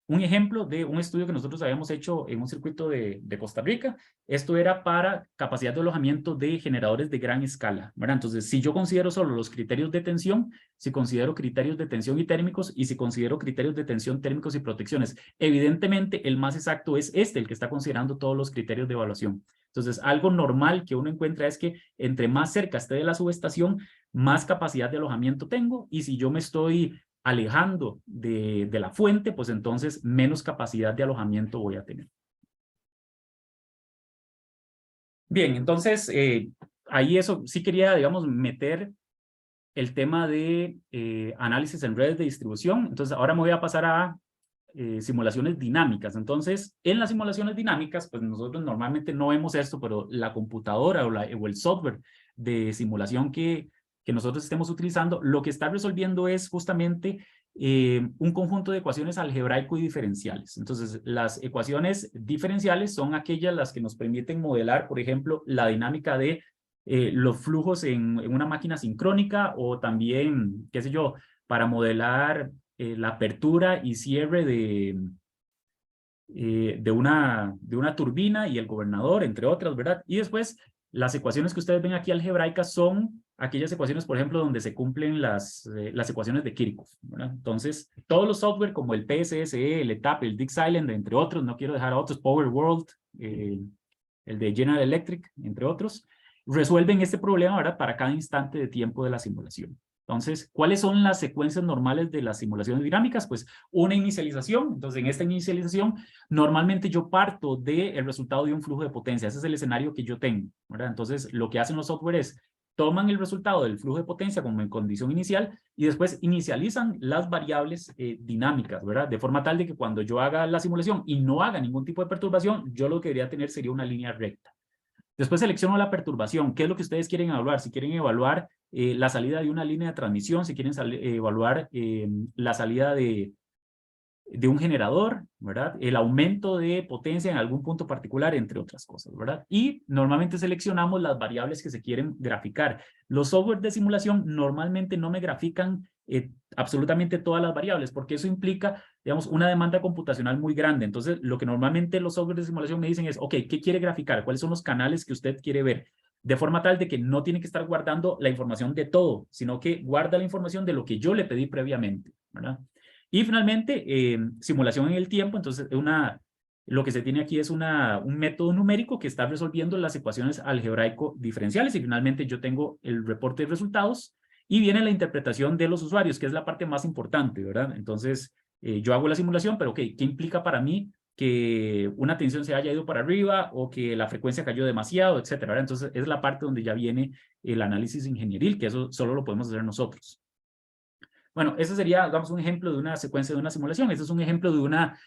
un ejemplo de un estudio que nosotros habíamos hecho en un circuito de Costa Rica. Esto era para capacidad de alojamiento de generadores de gran escala, ¿verdad? Entonces, si yo considero solo los criterios de tensión, si considero criterios de tensión y térmicos, y si considero criterios de tensión, térmicos y protecciones, evidentemente el más exacto es el que está considerando todos los criterios de evaluación. Entonces, algo normal que uno encuentra es que entre más cerca esté de la subestación, más capacidad de alojamiento tengo, y si yo me estoy alejando de la fuente, pues entonces menos capacidad de alojamiento voy a tener. Bien, entonces ahí eso sí quería, digamos, meter el tema de análisis en redes de distribución. Entonces ahora me voy a pasar a simulaciones dinámicas. Entonces, en las simulaciones dinámicas, pues nosotros normalmente no vemos esto, pero la computadora o el software de simulación que nosotros estemos utilizando, lo que está resolviendo es justamente un conjunto de ecuaciones algebraico y diferenciales. Entonces, las ecuaciones diferenciales son aquellas las que nos permiten modelar, por ejemplo, la dinámica de los flujos en una máquina sincrónica, o también, qué sé yo, para modelar la apertura y cierre de una turbina y el gobernador, entre otras, ¿verdad? Y después, las ecuaciones que ustedes ven aquí algebraicas son aquellas ecuaciones, por ejemplo, donde se cumplen las ecuaciones de Kirchhoff, ¿verdad? Entonces, todos los software como el PSSE, el ETAP, el DeepSilent, entre otros, no quiero dejar a otros, Power World, el de General Electric, entre otros, resuelven este problema, ¿verdad? Para cada instante de tiempo de la simulación. Entonces, ¿cuáles son las secuencias normales de las simulaciones dinámicas? Pues una inicialización. Entonces, en esta inicialización, normalmente yo parto del resultado de un flujo de potencia. Ese es el escenario que yo tengo, ¿verdad? Entonces, lo que hacen los software es, toman el resultado del flujo de potencia como en condición inicial y después inicializan las variables dinámicas, ¿verdad? De forma tal de que cuando yo haga la simulación y no haga ningún tipo de perturbación, yo lo que debería tener sería una línea recta. Después selecciono la perturbación. ¿Qué es lo que ustedes quieren evaluar? Si quieren evaluar la salida de una línea de transmisión, si quieren evaluar la salida de un generador, ¿verdad? El aumento de potencia en algún punto particular, entre otras cosas, ¿verdad? Y normalmente seleccionamos las variables que se quieren graficar. Los software de simulación normalmente no me grafican absolutamente todas las variables, porque eso implica, digamos, una demanda computacional muy grande. Entonces, lo que normalmente los software de simulación me dicen es, ok, ¿qué quiere graficar? ¿Cuáles son los canales que usted quiere ver? De forma tal de que no tiene que estar guardando la información de todo, sino que guarda la información de lo que yo le pedí previamente, ¿verdad? Y finalmente, simulación en el tiempo. Entonces, lo que se tiene aquí es un método numérico que está resolviendo las ecuaciones algebraico diferenciales, y finalmente yo tengo el reporte de resultados y viene la interpretación de los usuarios, que es la parte más importante, ¿verdad? Entonces, yo hago la simulación, pero ok, ¿qué implica para mí que una tensión se haya ido para arriba o que la frecuencia cayó demasiado, etcétera, ¿verdad? Entonces, es la parte donde ya viene el análisis ingenieril, que eso solo lo podemos hacer nosotros. Bueno, ese sería, digamos, un ejemplo de una secuencia de una simulación. Este es un ejemplo de una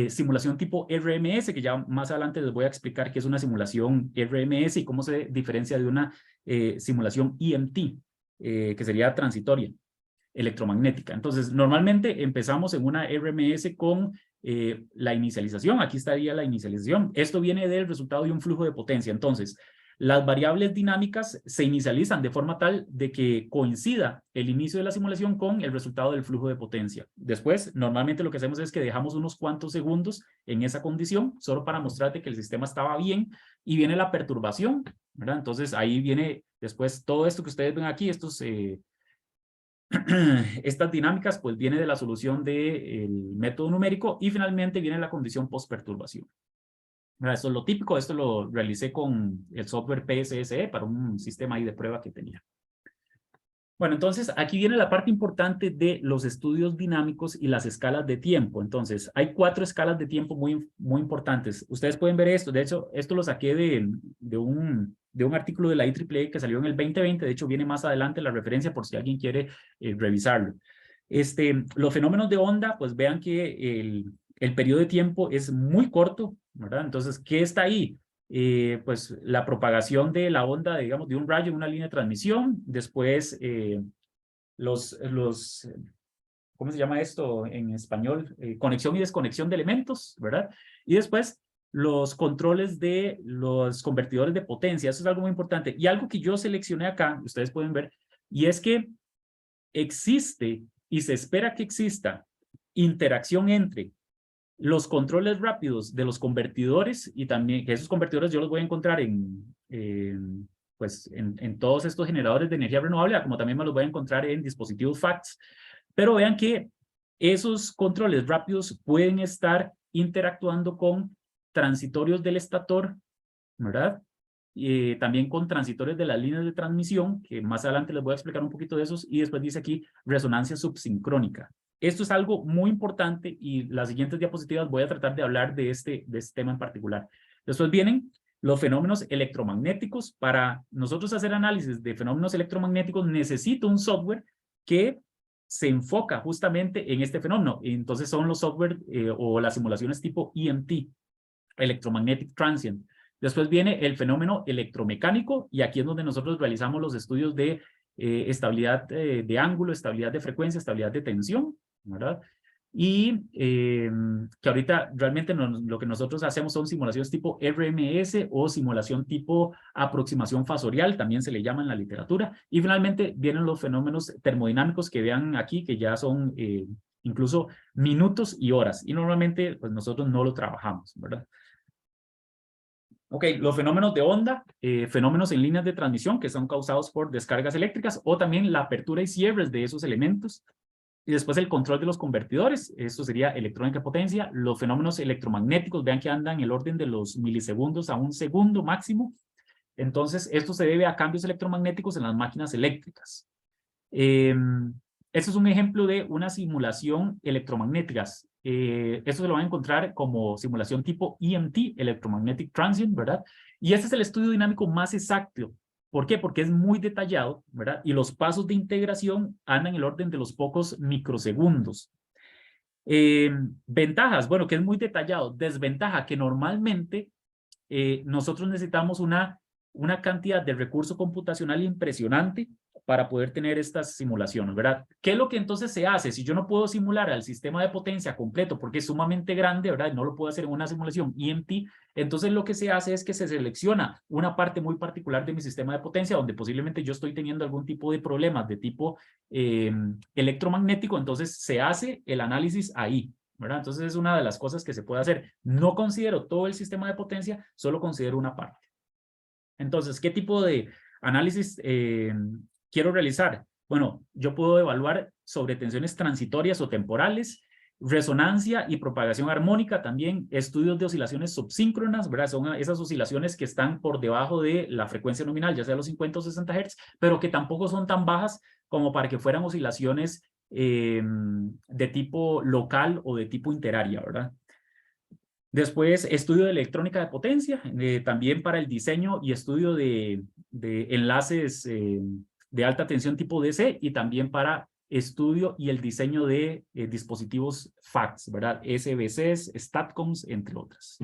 simulación tipo RMS, que ya más adelante les voy a explicar qué es una simulación RMS y cómo se diferencia de una simulación EMT, que sería transitoria, electromagnética. Entonces, normalmente empezamos en una RMS con la inicialización. Aquí estaría la inicialización. Esto viene del resultado de un flujo de potencia. Entonces, las variables dinámicas se inicializan de forma tal de que coincida el inicio de la simulación con el resultado del flujo de potencia. Después, normalmente lo que hacemos es que dejamos unos cuantos segundos en esa condición, solo para mostrarte que el sistema estaba bien, y viene la perturbación, ¿verdad? Entonces, ahí viene después todo esto que ustedes ven aquí, estas dinámicas, pues viene de la solución del método numérico, y finalmente viene la condición post-perturbación. Esto es lo típico. Esto lo realicé con el software PSSE para un sistema ahí de prueba que tenía. Bueno, entonces aquí viene la parte importante de los estudios dinámicos y las escalas de tiempo. Entonces, hay 4 escalas de tiempo muy, muy importantes. Ustedes pueden ver esto. De hecho, esto lo saqué de un artículo de la IEEE que salió en el 2020. De hecho, viene más adelante la referencia por si alguien quiere revisarlo. Los fenómenos de onda, pues vean que el periodo de tiempo es muy corto, ¿verdad? Entonces, ¿qué está ahí? Pues la propagación de la onda, digamos, de un rayo en una línea de transmisión. Después, ¿cómo se llama esto en español? Conexión y desconexión de elementos, ¿verdad? Y después, los controles de los convertidores de potencia. Eso es algo muy importante. Y algo que yo seleccioné acá, ustedes pueden ver, y es que existe y se espera que exista interacción entre los controles rápidos de los convertidores, y también que esos convertidores yo los voy a encontrar pues en todos estos generadores de energía renovable, como también me los voy a encontrar en dispositivos FACTS. Pero vean que esos controles rápidos pueden estar interactuando con transitorios del estator, ¿verdad? También con transitorios de las líneas de transmisión, que más adelante les voy a explicar un poquito de esos, y después dice aquí resonancia subsincrónica. Esto es algo muy importante, y las siguientes diapositivas voy a tratar de hablar de este tema en particular. Después vienen los fenómenos electromagnéticos. Para nosotros hacer análisis de fenómenos electromagnéticos necesito un software que se enfoca justamente en este fenómeno. Entonces son los software o las simulaciones tipo EMT, Electromagnetic Transient. Después viene el fenómeno electromecánico y aquí es donde nosotros realizamos los estudios de estabilidad de ángulo, estabilidad de frecuencia, estabilidad de tensión, ¿verdad? Y que ahorita realmente lo que nosotros hacemos son simulaciones tipo RMS o simulación tipo aproximación fasorial, también se le llama en la literatura. Y finalmente vienen los fenómenos termodinámicos que vean aquí, que ya son incluso minutos y horas. Y normalmente pues nosotros no lo trabajamos, ¿verdad? Ok, los fenómenos de onda, fenómenos en líneas de transmisión que son causados por descargas eléctricas o también la apertura y cierres de esos elementos. Y después el control de los convertidores, esto sería electrónica de potencia. Los fenómenos electromagnéticos, vean que andan en el orden de los milisegundos a un segundo máximo. Entonces, esto se debe a cambios electromagnéticos en las máquinas eléctricas. Este es un ejemplo de una simulación electromagnética. Esto se lo van a encontrar como simulación tipo EMT, Electromagnetic Transient, ¿verdad? Y este es el estudio dinámico más exacto. ¿Por qué? Porque es muy detallado, ¿verdad? Y los pasos de integración andan en el orden de los pocos microsegundos. Ventajas, bueno, que es muy detallado. Desventaja, que normalmente nosotros necesitamos una cantidad de recurso computacional impresionante para poder tener estas simulaciones, ¿verdad? ¿Qué es lo que entonces se hace? Si yo no puedo simular al sistema de potencia completo porque es sumamente grande, ¿verdad? No lo puedo hacer en una simulación EMT, entonces lo que se hace es que se selecciona una parte muy particular de mi sistema de potencia donde posiblemente yo estoy teniendo algún tipo de problemas de tipo electromagnético, entonces se hace el análisis ahí, ¿verdad? Entonces es una de las cosas que se puede hacer. No considero todo el sistema de potencia, solo considero una parte. Entonces, ¿qué tipo de análisis quiero realizar? Bueno, yo puedo evaluar sobre tensiones transitorias o temporales, resonancia y propagación armónica, también estudios de oscilaciones subsíncronas, ¿verdad? Son esas oscilaciones que están por debajo de la frecuencia nominal, ya sea los 50 o 60 Hz, pero que tampoco son tan bajas como para que fueran oscilaciones de tipo local o de tipo interárea, ¿verdad? Después, estudio de electrónica de potencia, también para el diseño y estudio de enlaces de alta tensión tipo DC y también para estudio y el diseño de dispositivos FACS, ¿verdad? SBCs, STATCOMs, entre otras.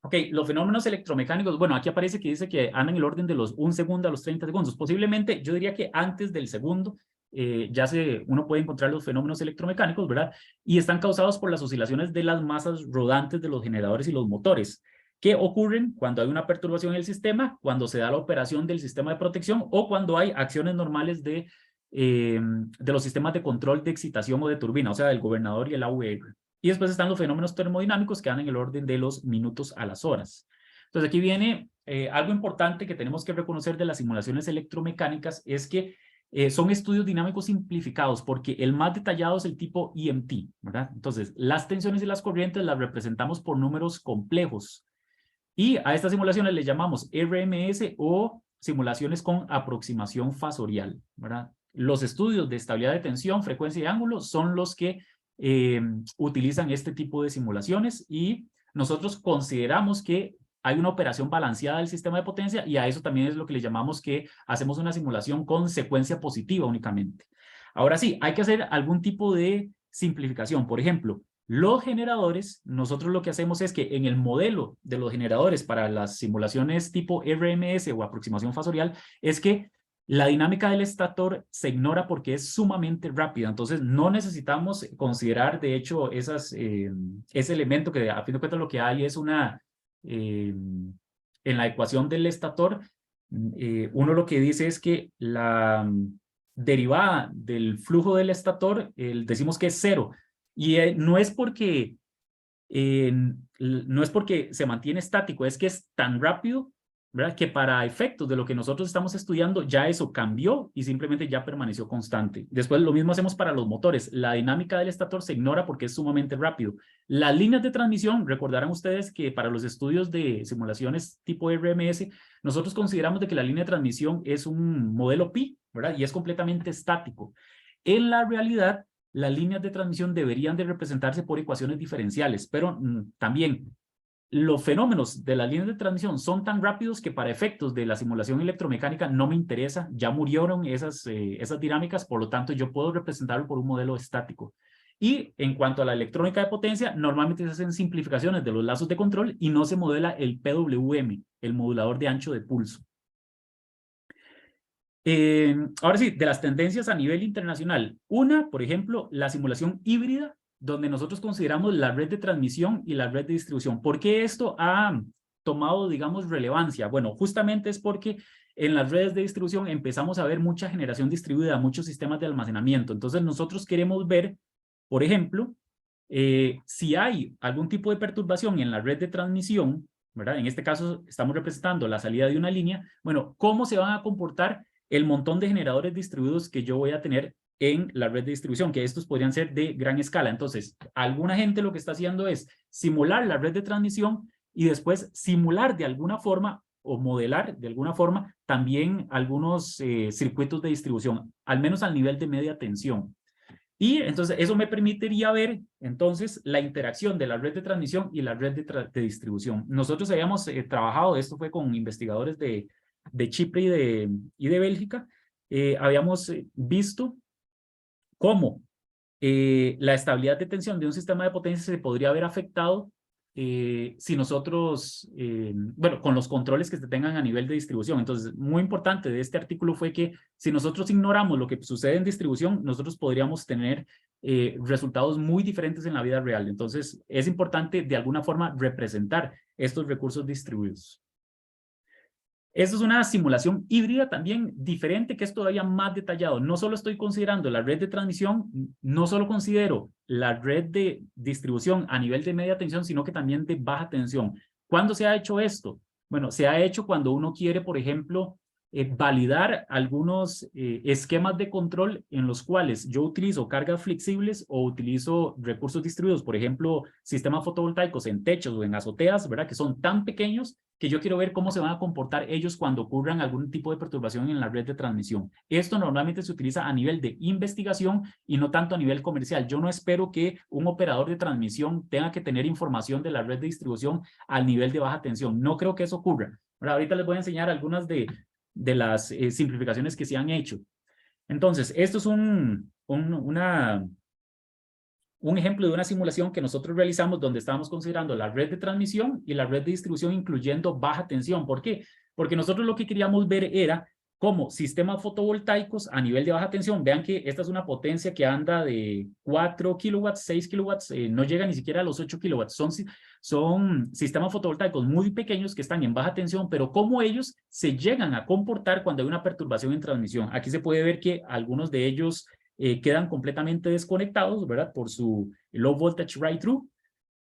Ok, los fenómenos electromecánicos, bueno, aquí aparece que dice que andan en el orden de los 1 segundo a los 30 segundos. Posiblemente, yo diría que antes del segundo, uno puede encontrar los fenómenos electromecánicos, ¿verdad? Y están causados por las oscilaciones de las masas rodantes de los generadores y los motores, que ocurren cuando hay una perturbación en el sistema, cuando se da la operación del sistema de protección o cuando hay acciones normales de los sistemas de control de excitación o de turbina, o sea, del gobernador y el AVR. Y después están los fenómenos termodinámicos que andan en el orden de los minutos a las horas. Entonces aquí viene algo importante que tenemos que reconocer de las simulaciones electromecánicas es que son estudios dinámicos simplificados porque el más detallado es el tipo EMT, ¿verdad? Entonces, las tensiones y las corrientes las representamos por números complejos. Y a estas simulaciones les llamamos RMS o simulaciones con aproximación fasorial, ¿verdad? Los estudios de estabilidad de tensión, frecuencia y ángulo son los que utilizan este tipo de simulaciones y nosotros consideramos que hay una operación balanceada del sistema de potencia y a eso también es lo que le llamamos que hacemos una simulación con secuencia positiva únicamente. Ahora sí, hay que hacer algún tipo de simplificación. Por ejemplo, los generadores, nosotros lo que hacemos es que en el modelo de los generadores para las simulaciones tipo RMS o aproximación fasorial, es que la dinámica del estator se ignora porque es sumamente rápida, entonces no necesitamos considerar, de hecho, ese elemento que a fin de cuentas lo que hay es en la ecuación del estator, uno lo que dice es que la derivada del flujo del estator, decimos que es cero, y no es porque se mantiene estático, es que es tan rápido, ¿verdad? Que para efectos de lo que nosotros estamos estudiando ya eso cambió y simplemente ya permaneció constante. Después lo mismo hacemos para los motores. La dinámica del estator se ignora porque es sumamente rápido. Las líneas de transmisión, recordarán ustedes que para los estudios de simulaciones tipo RMS, nosotros consideramos de que la línea de transmisión es un modelo pi, ¿verdad? Y es completamente estático. En la realidad, las líneas de transmisión deberían de representarse por ecuaciones diferenciales, pero también los fenómenos de las líneas de transmisión son tan rápidos que para efectos de la simulación electromecánica no me interesa, ya murieron esas dinámicas, por lo tanto yo puedo representarlo por un modelo estático. Y en cuanto a la electrónica de potencia, normalmente se hacen simplificaciones de los lazos de control y no se modela el PWM, el modulador de ancho de pulso. Ahora sí, de las tendencias a nivel internacional. Una, por ejemplo, la simulación híbrida, donde nosotros consideramos la red de transmisión y la red de distribución. ¿Por qué esto ha tomado, digamos, relevancia? Bueno, justamente es porque en las redes de distribución empezamos a ver mucha generación distribuida, muchos sistemas de almacenamiento. Entonces nosotros queremos ver, por ejemplo, si hay algún tipo de perturbación en la red de transmisión, ¿verdad? En este caso estamos representando la salida de una línea. Bueno, ¿cómo se van a comportar el montón de generadores distribuidos que yo voy a tener en la red de distribución? Que estos podrían ser de gran escala. Entonces, alguna gente lo que está haciendo es simular la red de transmisión y después simular de alguna forma o modelar de alguna forma también algunos circuitos de distribución, al menos al nivel de media tensión. Y entonces eso me permitiría ver entonces la interacción de la red de transmisión y la red de distribución. Nosotros habíamos trabajado, esto fue con investigadores de Chipre y de Bélgica, habíamos visto cómo la estabilidad de tensión de un sistema de potencia se podría haber afectado si nosotros, bueno, con los controles que se tengan a nivel de distribución. Entonces, muy importante de este artículo fue que si nosotros ignoramos lo que sucede en distribución, nosotros podríamos tener resultados muy diferentes en la vida real. Entonces, es importante de alguna forma representar estos recursos distribuidos. Esto es una simulación híbrida también diferente, que es todavía más detallado. No solo estoy considerando la red de transmisión, no solo considero la red de distribución a nivel de media tensión, sino que también de baja tensión. ¿Cuándo se ha hecho esto? Bueno, se ha hecho cuando uno quiere, por ejemplo, validar algunos esquemas de control en los cuales yo utilizo cargas flexibles o utilizo recursos distribuidos, por ejemplo, sistemas fotovoltaicos en techos o en azoteas, ¿verdad? Que son tan pequeños que yo quiero ver cómo se van a comportar ellos cuando ocurran algún tipo de perturbación en la red de transmisión. Esto normalmente se utiliza a nivel de investigación y no tanto a nivel comercial. Yo no espero que un operador de transmisión tenga que tener información de la red de distribución al nivel de baja tensión. No creo que eso ocurra. Ahorita les voy a enseñar algunas de las simplificaciones que se han hecho. Entonces, esto es un ejemplo de una simulación que nosotros realizamos donde estábamos considerando la red de transmisión y la red de distribución incluyendo baja tensión. ¿Por qué? Porque nosotros lo que queríamos ver era cómo sistemas fotovoltaicos a nivel de baja tensión, vean que esta es una potencia que anda de 4 kilowatts, 6 kilowatts, no llega ni siquiera a los 8 kilowatts. Son sistemas fotovoltaicos muy pequeños que están en baja tensión, pero cómo ellos se llegan a comportar cuando hay una perturbación en transmisión. Aquí se puede ver que algunos de ellos quedan completamente desconectados, ¿verdad? Por su low voltage write-through,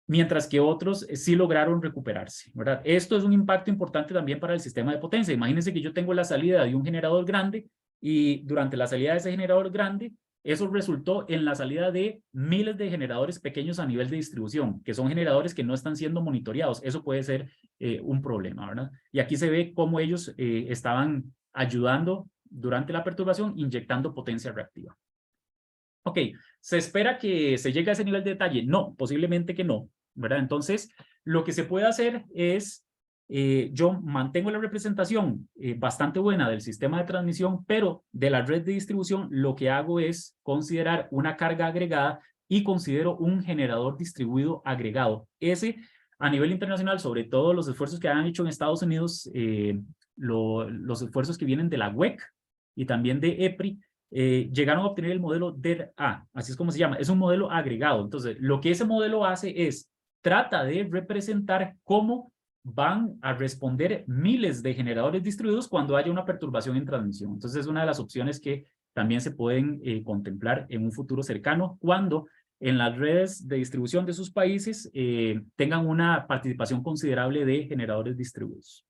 mientras que otros sí lograron recuperarse, ¿verdad? Esto es un impacto importante también para el sistema de potencia. Imagínense que yo tengo la salida de un generador grande y durante la salida de ese generador grande, eso resultó en la salida de miles de generadores pequeños a nivel de distribución, que son generadores que no están siendo monitoreados. Eso puede ser un problema, ¿verdad? Y aquí se ve cómo ellos estaban ayudando durante la perturbación, inyectando potencia reactiva. Ok, ¿se espera que se llegue a ese nivel de detalle? No, posiblemente que no, ¿verdad? Entonces, lo que se puede hacer es, yo mantengo la representación bastante buena del sistema de transmisión, pero de la red de distribución lo que hago es considerar una carga agregada y considero un generador distribuido agregado. Ese, a nivel internacional, sobre todo los esfuerzos que han hecho en Estados Unidos, los esfuerzos que vienen de la WEC y también de EPRI, llegaron a obtener el modelo DER-A, así es como se llama, es un modelo agregado. Entonces, lo que ese modelo hace es, trata de representar cómo van a responder miles de generadores distribuidos cuando haya una perturbación en transmisión. Entonces, es una de las opciones que también se pueden contemplar en un futuro cercano cuando en las redes de distribución de sus países tengan una participación considerable de generadores distribuidos.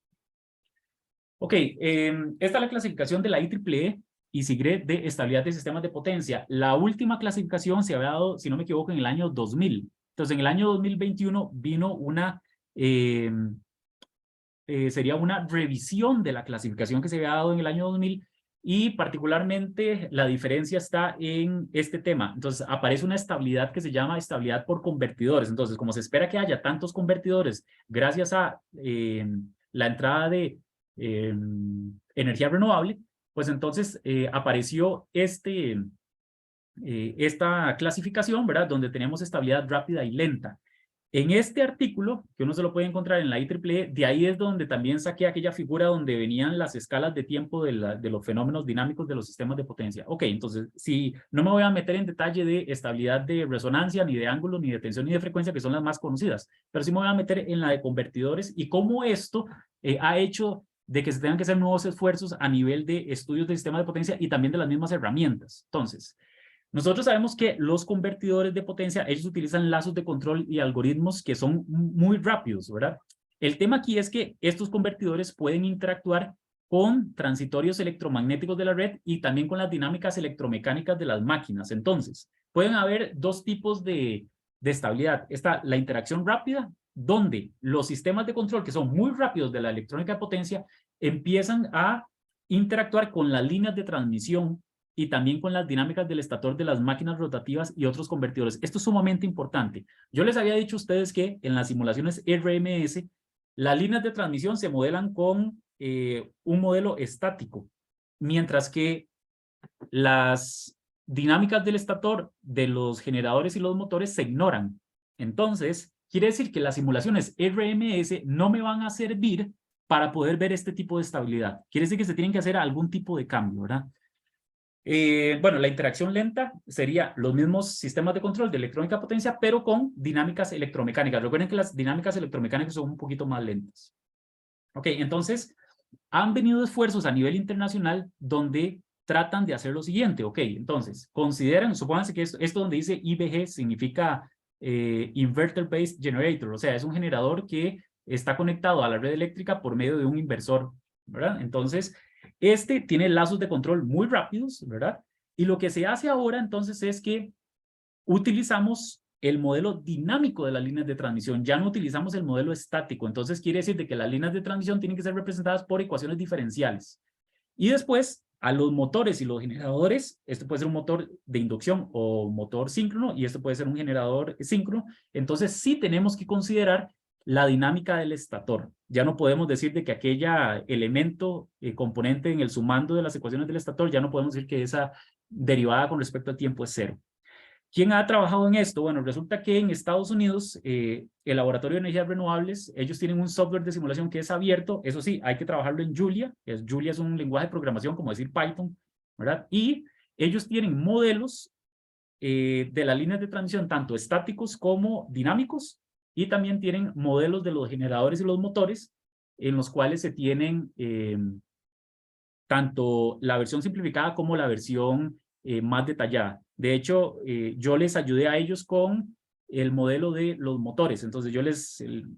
Ok, esta es la clasificación de la IEEE y SIGRE de estabilidad de sistemas de potencia. La última clasificación se había dado, si no me equivoco, en el año 2000. Entonces, en el año 2021 vino una, sería una revisión de la clasificación que se había dado en el año 2000 y particularmente la diferencia está en este tema. Entonces aparece una estabilidad que se llama estabilidad por convertidores. Entonces, como se espera que haya tantos convertidores gracias a la entrada de energía renovable, pues entonces apareció esta clasificación, ¿verdad? Donde tenemos estabilidad rápida y lenta. En este artículo, que uno se lo puede encontrar en la IEEE, de ahí es donde también saqué aquella figura donde venían las escalas de tiempo de los fenómenos dinámicos de los sistemas de potencia. Ok, entonces, si no me voy a meter en detalle de estabilidad de resonancia, ni de ángulo, ni de tensión, ni de frecuencia, que son las más conocidas, pero sí me voy a meter en la de convertidores y cómo esto ha hecho de que se tengan que hacer nuevos esfuerzos a nivel de estudios de sistemas de potencia y también de las mismas herramientas. Entonces, nosotros sabemos que los convertidores de potencia, ellos utilizan lazos de control y algoritmos que son muy rápidos, ¿verdad? El tema aquí es que estos convertidores pueden interactuar con transitorios electromagnéticos de la red y también con las dinámicas electromecánicas de las máquinas. Entonces, pueden haber dos tipos de estabilidad. Está la interacción rápida, donde los sistemas de control, que son muy rápidos de la electrónica de potencia, empiezan a interactuar con las líneas de transmisión y también con las dinámicas del estator de las máquinas rotativas y otros convertidores. Esto es sumamente importante. Yo les había dicho a ustedes que en las simulaciones RMS, las líneas de transmisión se modelan con un modelo estático, mientras que las dinámicas del estator, de los generadores y los motores se ignoran. Entonces, quiere decir que las simulaciones RMS no me van a servir para poder ver este tipo de estabilidad. Quiere decir que se tienen que hacer algún tipo de cambio, ¿verdad? Bueno, la interacción lenta sería los mismos sistemas de control de electrónica potencia, pero con dinámicas electromecánicas. Recuerden que las dinámicas electromecánicas son un poquito más lentas. Ok, entonces, han venido esfuerzos a nivel internacional donde tratan de hacer lo siguiente. Ok, entonces, consideran, supónganse que esto donde dice IBG significa Inverter Based Generator, o sea, es un generador que está conectado a la red eléctrica por medio de un inversor, ¿verdad? Entonces, este tiene lazos de control muy rápidos, ¿verdad? Y lo que se hace ahora entonces es que utilizamos el modelo dinámico de las líneas de transmisión, ya no utilizamos el modelo estático, entonces quiere decir de que las líneas de transmisión tienen que ser representadas por ecuaciones diferenciales. Y después, a los motores y los generadores, esto puede ser un motor de inducción o motor síncrono, y esto puede ser un generador síncrono, entonces sí tenemos que considerar la dinámica del estator. Ya no podemos decir de que aquella elemento, componente en el sumando de las ecuaciones del estator, ya no podemos decir que esa derivada con respecto al tiempo es cero. ¿Quién ha trabajado en esto? Bueno, resulta que en Estados Unidos, el Laboratorio de Energías Renovables, ellos tienen un software de simulación que es abierto. Eso sí, hay que trabajarlo en Julia. Julia es un lenguaje de programación, como decir Python, ¿verdad? Y ellos tienen modelos de las líneas de transmisión, tanto estáticos como dinámicos, y también tienen modelos de los generadores y los motores, en los cuales se tienen tanto la versión simplificada como la versión más detallada. De hecho, yo les ayudé a ellos con el modelo de los motores. Entonces yo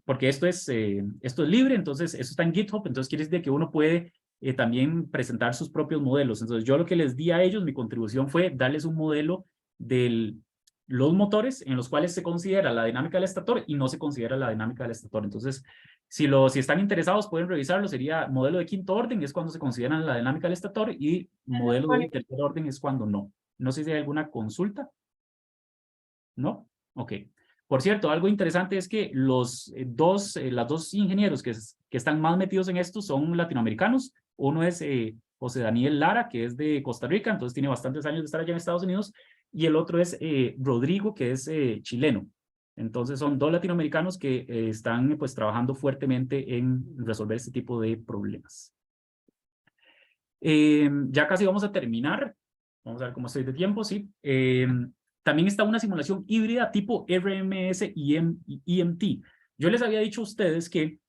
porque esto es libre, entonces eso está en GitHub, entonces quiere decir que uno puede también presentar sus propios modelos. Entonces yo lo que les di a ellos, mi contribución fue darles un modelo de los motores en los cuales se considera la dinámica del estator y no se considera la dinámica del estator. Entonces, si están interesados, pueden revisarlo. Sería modelo de quinto orden, es cuando se considera la dinámica del estator, y modelo de tercer orden es cuando no. No sé si hay alguna consulta. ¿No? Ok. Por cierto, algo interesante es que los dos ingenieros que están más metidos en esto son latinoamericanos. Uno es José Daniel Lara, que es de Costa Rica, entonces tiene bastantes años de estar allá en Estados Unidos, y el otro es Rodrigo, que es chileno. Entonces son dos latinoamericanos que están pues trabajando fuertemente en resolver este tipo de problemas. Ya casi vamos a terminar. Vamos a ver cómo estoy de tiempo, sí. También está una simulación híbrida tipo RMS y EMT. Yo les había dicho a ustedes que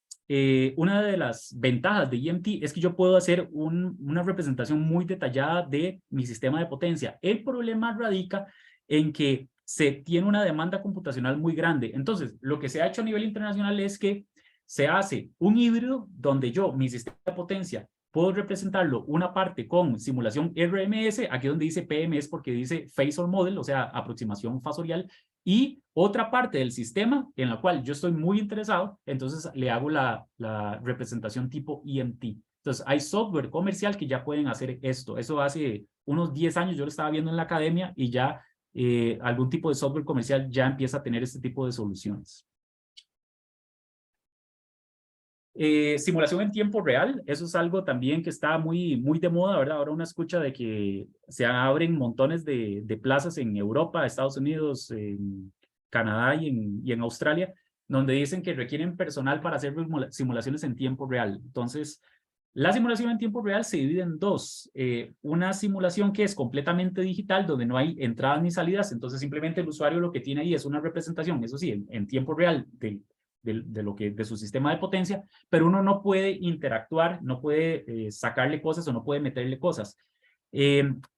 una de las ventajas de EMT es que yo puedo hacer una representación muy detallada de mi sistema de potencia. El problema radica en que se tiene una demanda computacional muy grande. Entonces, lo que se ha hecho a nivel internacional es que se hace un híbrido donde mi sistema de potencia, puedo representarlo una parte con simulación RMS, aquí donde dice PMS porque dice Phasor Model, o sea, aproximación fasorial, y otra parte del sistema en la cual yo estoy muy interesado, entonces le hago la representación tipo EMT. Entonces, hay software comercial que ya pueden hacer esto. Eso hace unos 10 años yo lo estaba viendo en la academia y ya algún tipo de software comercial ya empieza a tener este tipo de soluciones. Simulación en tiempo real, eso es algo también que está muy de moda, ¿verdad? Ahora uno escucha de que se abren montones de plazas en Europa, Estados Unidos, en Canadá y en Australia, donde dicen que requieren personal para hacer simulaciones en tiempo real. Entonces, la simulación en tiempo real se divide en dos. Una simulación que es completamente digital, donde no hay entradas ni salidas, entonces simplemente el usuario lo que tiene ahí es una representación, eso sí, en tiempo real de su sistema de potencia, pero uno no puede interactuar, no puede sacarle cosas o no puede meterle cosas.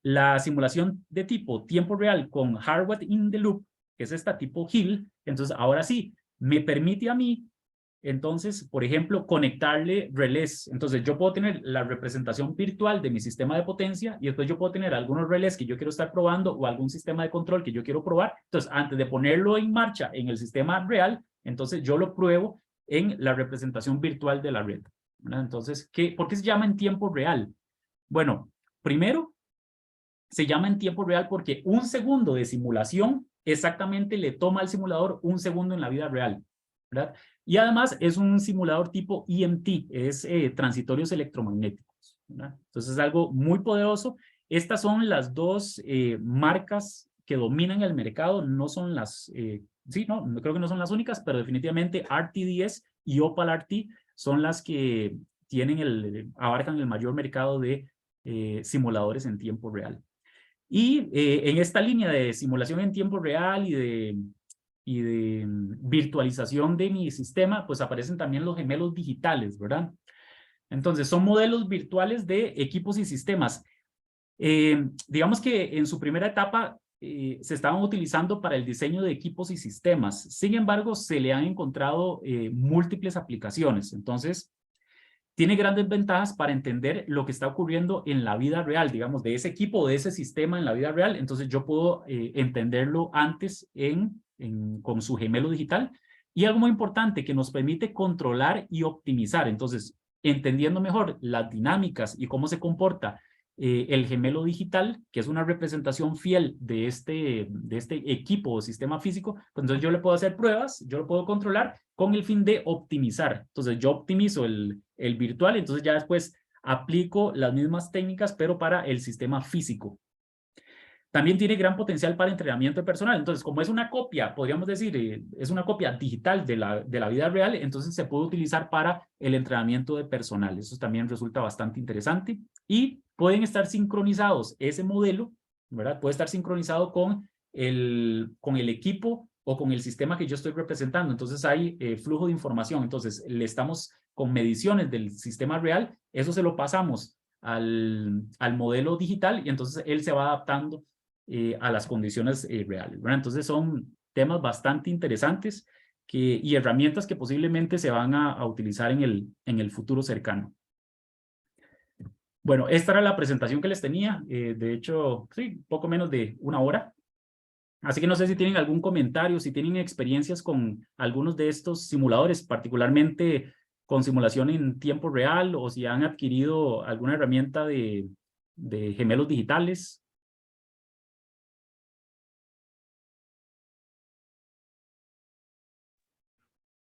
La simulación de tipo tiempo real con hardware in the loop, que es esta tipo Hill, entonces ahora sí, me permite a mí, entonces, por ejemplo, conectarle relés. Entonces, yo puedo tener la representación virtual de mi sistema de potencia y después yo puedo tener algunos relés que yo quiero estar probando o algún sistema de control que yo quiero probar. Entonces, antes de ponerlo en marcha en el sistema real, entonces yo lo pruebo en la representación virtual de la red, ¿verdad? Entonces, ¿por qué se llama en tiempo real? Bueno, primero, se llama en tiempo real porque un segundo de simulación exactamente le toma al simulador un segundo en la vida real, ¿verdad? Y además es un simulador tipo EMT, es transitorios electromagnéticos, ¿verdad? Entonces es algo muy poderoso. Estas son las dos marcas que dominan el mercado, no son las, sí, no, creo que no son las únicas, pero definitivamente RTDS y Opal RT son las que abarcan el mayor mercado de simuladores en tiempo real. Y en esta línea de simulación en tiempo real y de virtualización de mi sistema, pues aparecen también los gemelos digitales, ¿verdad? Entonces, son modelos virtuales de equipos y sistemas. Digamos que en su primera etapa se estaban utilizando para el diseño de equipos y sistemas. Sin embargo, se le han encontrado múltiples aplicaciones. Entonces, tiene grandes ventajas para entender lo que está ocurriendo en la vida real, digamos, de ese equipo o de ese sistema en la vida real. Entonces yo puedo entenderlo antes con su gemelo digital. Y algo muy importante que nos permite controlar y optimizar. Entonces, entendiendo mejor las dinámicas y cómo se comporta el gemelo digital, que es una representación fiel de este equipo o sistema físico, pues entonces yo le puedo hacer pruebas, yo lo puedo controlar con el fin de optimizar. Entonces yo optimizo el virtual, entonces ya después aplico las mismas técnicas, pero para el sistema físico. También tiene gran potencial para entrenamiento de personal. Entonces, como es una copia, podríamos decir, es una copia digital de la vida real, entonces se puede utilizar para el entrenamiento de personal. Eso también resulta bastante interesante. Y pueden estar sincronizados ese modelo, ¿verdad? Puede estar sincronizado con el equipo o con el sistema que yo estoy representando. Entonces hay flujo de información. Entonces le estamos con mediciones del sistema real, eso se lo pasamos al modelo digital y entonces él se va adaptando a las condiciones reales, ¿verdad? Entonces son temas bastante interesantes y herramientas que posiblemente se van a utilizar en el futuro cercano. Bueno, esta era la presentación que les tenía, de hecho, sí, poco menos de una hora. Así que no sé si tienen algún comentario, si tienen experiencias con algunos de estos simuladores, particularmente con simulación en tiempo real, o si han adquirido alguna herramienta de gemelos digitales.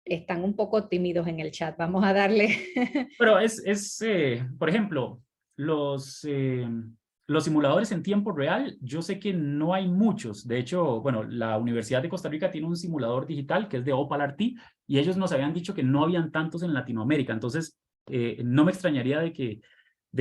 Están un poco tímidos en el chat. Vamos a darle. Pero por ejemplo, los simuladores en tiempo real, yo sé que no hay muchos. De hecho, bueno, la Universidad de Costa Rica tiene un simulador digital que es de Opal RT y ellos nos habían dicho que no habían tantos en Latinoamérica. Entonces, no me extrañaría de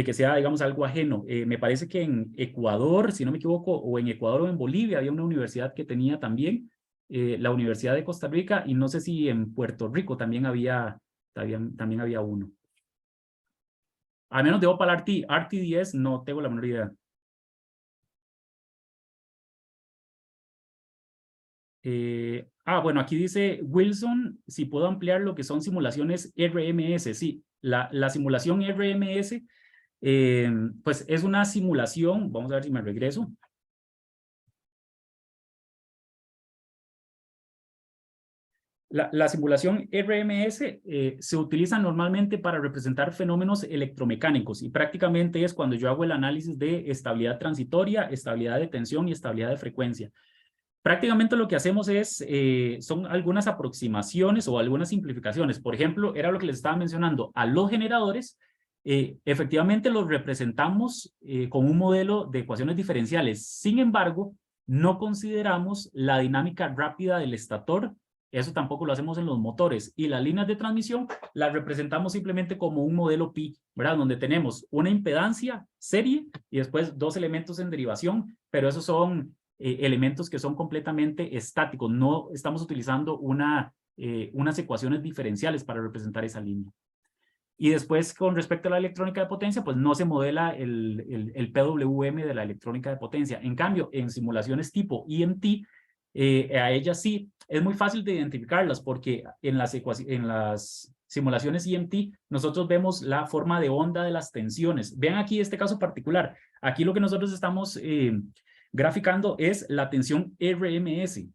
que sea, digamos, algo ajeno. Me parece que en Ecuador, si no me equivoco, o en Ecuador o en Bolivia había una universidad que tenía también la Universidad de Costa Rica y no sé si en Puerto Rico también había uno. Al menos de Opal RT, RTDS no tengo la menor idea. Bueno, aquí dice Wilson, si puedo ampliar lo que son simulaciones RMS. Sí, la simulación RMS, pues es una simulación, vamos a ver si me regreso. La simulación RMS se utiliza normalmente para representar fenómenos electromecánicos y prácticamente es cuando yo hago el análisis de estabilidad transitoria, estabilidad de tensión y estabilidad de frecuencia. Prácticamente lo que hacemos es, son algunas aproximaciones o algunas simplificaciones. Por ejemplo, era lo que les estaba mencionando, a los generadores, efectivamente los representamos con un modelo de ecuaciones diferenciales. Sin embargo, no consideramos la dinámica rápida del estator. Eso tampoco lo hacemos en los motores. Y las líneas de transmisión las representamos simplemente como un modelo pi, ¿verdad? Donde tenemos una impedancia serie y después dos elementos en derivación, pero esos son elementos que son completamente estáticos. No estamos utilizando unas ecuaciones diferenciales para representar esa línea. Y después, con respecto a la electrónica de potencia, pues no se modela el PWM de la electrónica de potencia. En cambio, en simulaciones tipo EMT, a ellas sí es muy fácil de identificarlas porque en las simulaciones EMT nosotros vemos la forma de onda de las tensiones. Vean aquí este caso particular. Aquí lo que nosotros estamos graficando es la tensión RMS,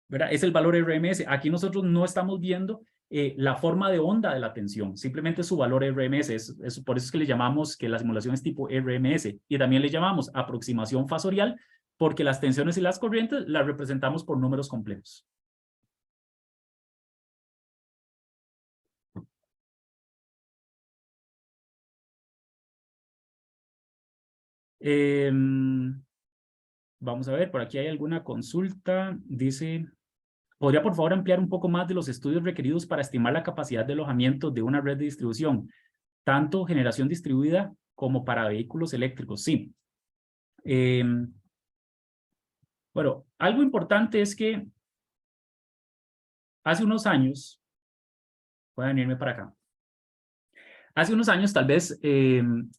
¿verdad? Es el valor RMS. Aquí nosotros no estamos viendo la forma de onda de la tensión, simplemente su valor RMS. Por eso es que le llamamos que la simulación es tipo RMS. Y también le llamamos aproximación fasorial, porque las tensiones y las corrientes las representamos por números complejos. Vamos a ver, por aquí hay alguna consulta. Dice, ¿podría por favor ampliar un poco más de los estudios requeridos para estimar la capacidad de alojamiento de una red de distribución, tanto generación distribuida como para vehículos eléctricos? Sí. Bueno, algo importante es que hace unos años, voy a venirme para acá. Hace unos años tal vez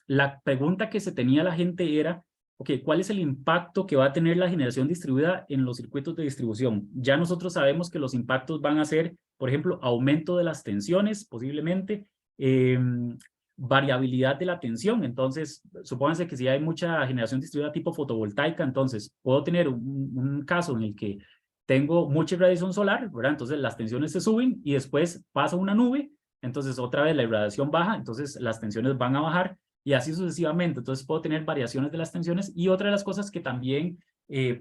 la pregunta que se tenía la gente era, ok, ¿cuál es el impacto que va a tener la generación distribuida en los circuitos de distribución? Ya nosotros sabemos que los impactos van a ser, por ejemplo, aumento de las tensiones, posiblemente, variabilidad de la tensión. Entonces, supónganse que si hay mucha generación distribuida tipo fotovoltaica, entonces puedo tener un caso en el que tengo mucha radiación solar, ¿verdad? Entonces las tensiones se suben y después pasa una nube. Entonces, otra vez la irradiación baja, entonces las tensiones van a bajar y así sucesivamente. Entonces, puedo tener variaciones de las tensiones y otra de las cosas que también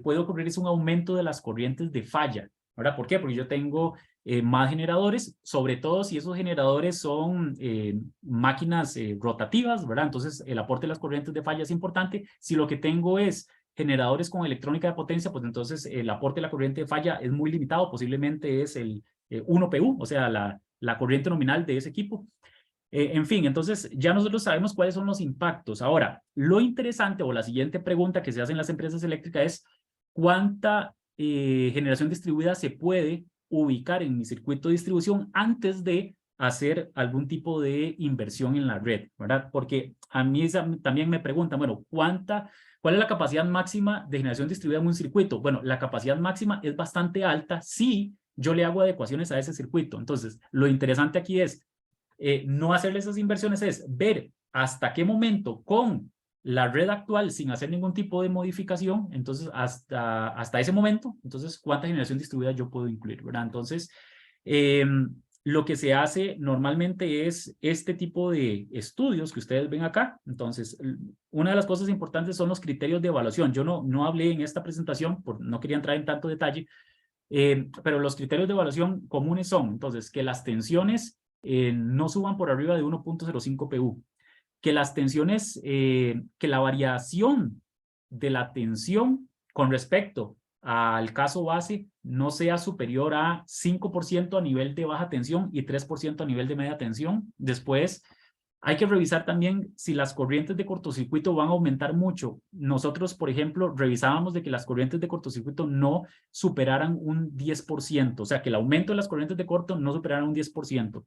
puede ocurrir es un aumento de las corrientes de falla, ¿verdad? ¿Por qué? Porque yo tengo más generadores, sobre todo si esos generadores son máquinas rotativas, ¿verdad? Entonces, el aporte de las corrientes de falla es importante. Si lo que tengo es generadores con electrónica de potencia, pues entonces el aporte de la corriente de falla es muy limitado, posiblemente es el 1 PU, o sea, la corriente nominal de ese equipo. En fin, entonces ya nosotros sabemos cuáles son los impactos. Ahora, lo interesante o la siguiente pregunta que se hace en las empresas eléctricas es ¿cuánta generación distribuida se puede ubicar en mi circuito de distribución antes de hacer algún tipo de inversión en la red, ¿verdad? Porque a mí también me preguntan, bueno, ¿cuál es la capacidad máxima de generación distribuida en un circuito? Bueno, la capacidad máxima es bastante alta si yo le hago adecuaciones a ese circuito. Entonces, lo interesante aquí es no hacerle esas inversiones, es ver hasta qué momento con la red actual sin hacer ningún tipo de modificación, entonces hasta ese momento, entonces cuánta generación distribuida yo puedo incluir, ¿verdad? Entonces, lo que se hace normalmente es este tipo de estudios que ustedes ven acá. Entonces, una de las cosas importantes son los criterios de evaluación. Yo no hablé en esta presentación, no quería entrar en tanto detalle, pero los criterios de evaluación comunes son, entonces, que las tensiones no suban por arriba de 1.05 PU, que las tensiones, que la variación de la tensión con respecto al caso base no sea superior a 5% a nivel de baja tensión y 3% a nivel de media tensión. Después, hay que revisar también si las corrientes de cortocircuito van a aumentar mucho. Nosotros, por ejemplo, revisábamos de que las corrientes de cortocircuito no superaran un 10%, o sea, que el aumento de las corrientes de corto no superaran un 10%.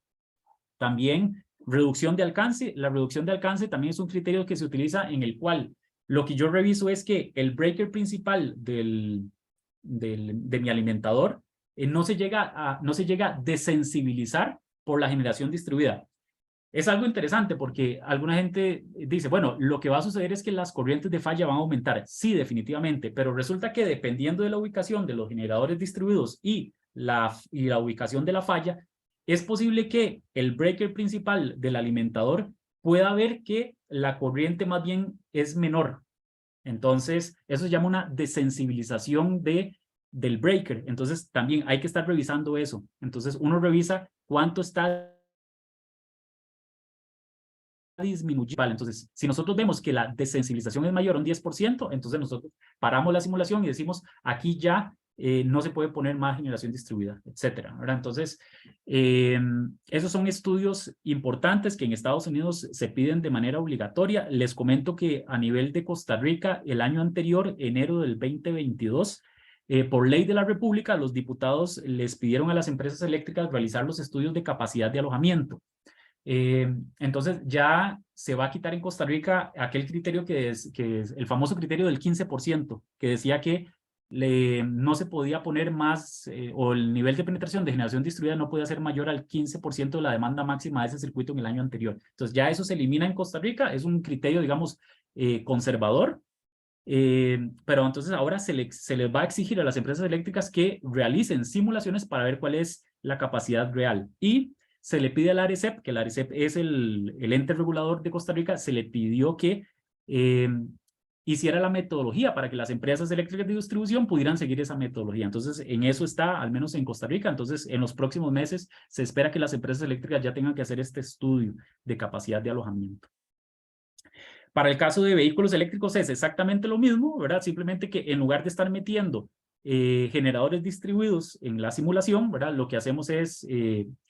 También reducción de alcance. La reducción de alcance también es un criterio que se utiliza en el cual lo que yo reviso es que el breaker principal de mi alimentador no se llega a desensibilizar por la generación distribuida. Es algo interesante porque alguna gente dice, bueno, lo que va a suceder es que las corrientes de falla van a aumentar. Sí, definitivamente, pero resulta que dependiendo de la ubicación de los generadores distribuidos y y la ubicación de la falla, es posible que el breaker principal del alimentador pueda ver que la corriente más bien es menor. Entonces, eso se llama una desensibilización del breaker. Entonces, también hay que estar revisando eso. Entonces, uno revisa cuánto está disminuye. Vale, entonces, si nosotros vemos que la desensibilización es mayor a un 10%, entonces nosotros paramos la simulación y decimos, aquí ya no se puede poner más generación distribuida, etcétera, ¿verdad? Entonces, esos son estudios importantes que en Estados Unidos se piden de manera obligatoria. Les comento que a nivel de Costa Rica, el año anterior, enero del 2022, por ley de la República, los diputados les pidieron a las empresas eléctricas realizar los estudios de capacidad de alojamiento. Entonces ya se va a quitar en Costa Rica aquel criterio que es el famoso criterio del 15%, que decía que no se podía poner más, o el nivel de penetración de generación distribuida no podía ser mayor al 15% de la demanda máxima de ese circuito en el año anterior. Entonces ya eso se elimina en Costa Rica, es un criterio, digamos, conservador, pero entonces ahora se les va a exigir a las empresas eléctricas que realicen simulaciones para ver cuál es la capacidad real. Y se le pide al ARECEP, que el ARECEP es el ente regulador de Costa Rica, se le pidió que hiciera la metodología para que las empresas eléctricas de distribución pudieran seguir esa metodología. Entonces, en eso está, al menos en Costa Rica. Entonces, en los próximos meses se espera que las empresas eléctricas ya tengan que hacer este estudio de capacidad de alojamiento. Para el caso de vehículos eléctricos es exactamente lo mismo, ¿verdad? Simplemente que en lugar de estar metiendo generadores distribuidos en la simulación, ¿verdad? Lo que hacemos es,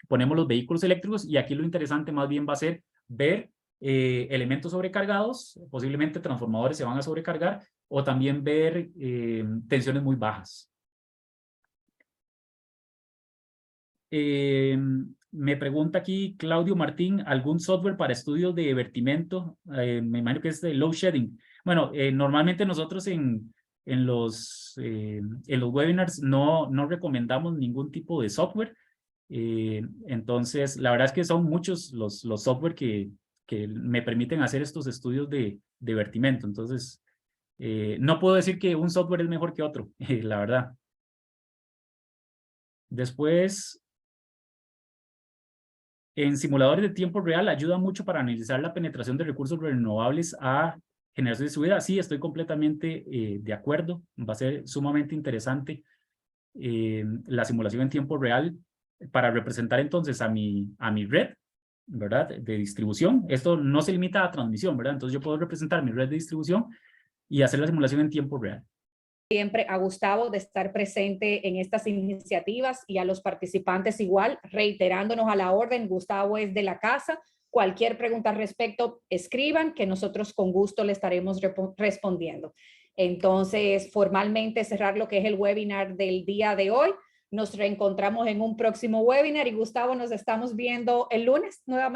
ponemos los vehículos eléctricos y aquí lo interesante más bien va a ser ver elementos sobrecargados, posiblemente transformadores se van a sobrecargar, o también ver tensiones muy bajas. Me pregunta aquí Claudio Martín, ¿algún software para estudios de vertimento? Me imagino que es de load shedding. Bueno, normalmente nosotros en los webinars no recomendamos ningún tipo de software. Entonces, la verdad es que son muchos los software que me permiten hacer estos estudios de vertimento. Entonces, no puedo decir que un software es mejor que otro, la verdad. Después, en simuladores de tiempo real ayuda mucho para analizar la penetración de recursos renovables a generación distribuida. Sí, estoy completamente de acuerdo. Va a ser sumamente interesante la simulación en tiempo real para representar entonces a mi red, ¿verdad? De distribución. Esto no se limita a transmisión, ¿verdad? Entonces yo puedo representar mi red de distribución y hacer la simulación en tiempo real. Siempre a Gustavo de estar presente en estas iniciativas y a los participantes igual, reiterándonos a la orden. Gustavo es de la casa. Cualquier pregunta al respecto, escriban, que nosotros con gusto le estaremos respondiendo. Entonces, formalmente cerrar lo que es el webinar del día de hoy. Nos reencontramos en un próximo webinar y Gustavo, nos estamos viendo el lunes nuevamente.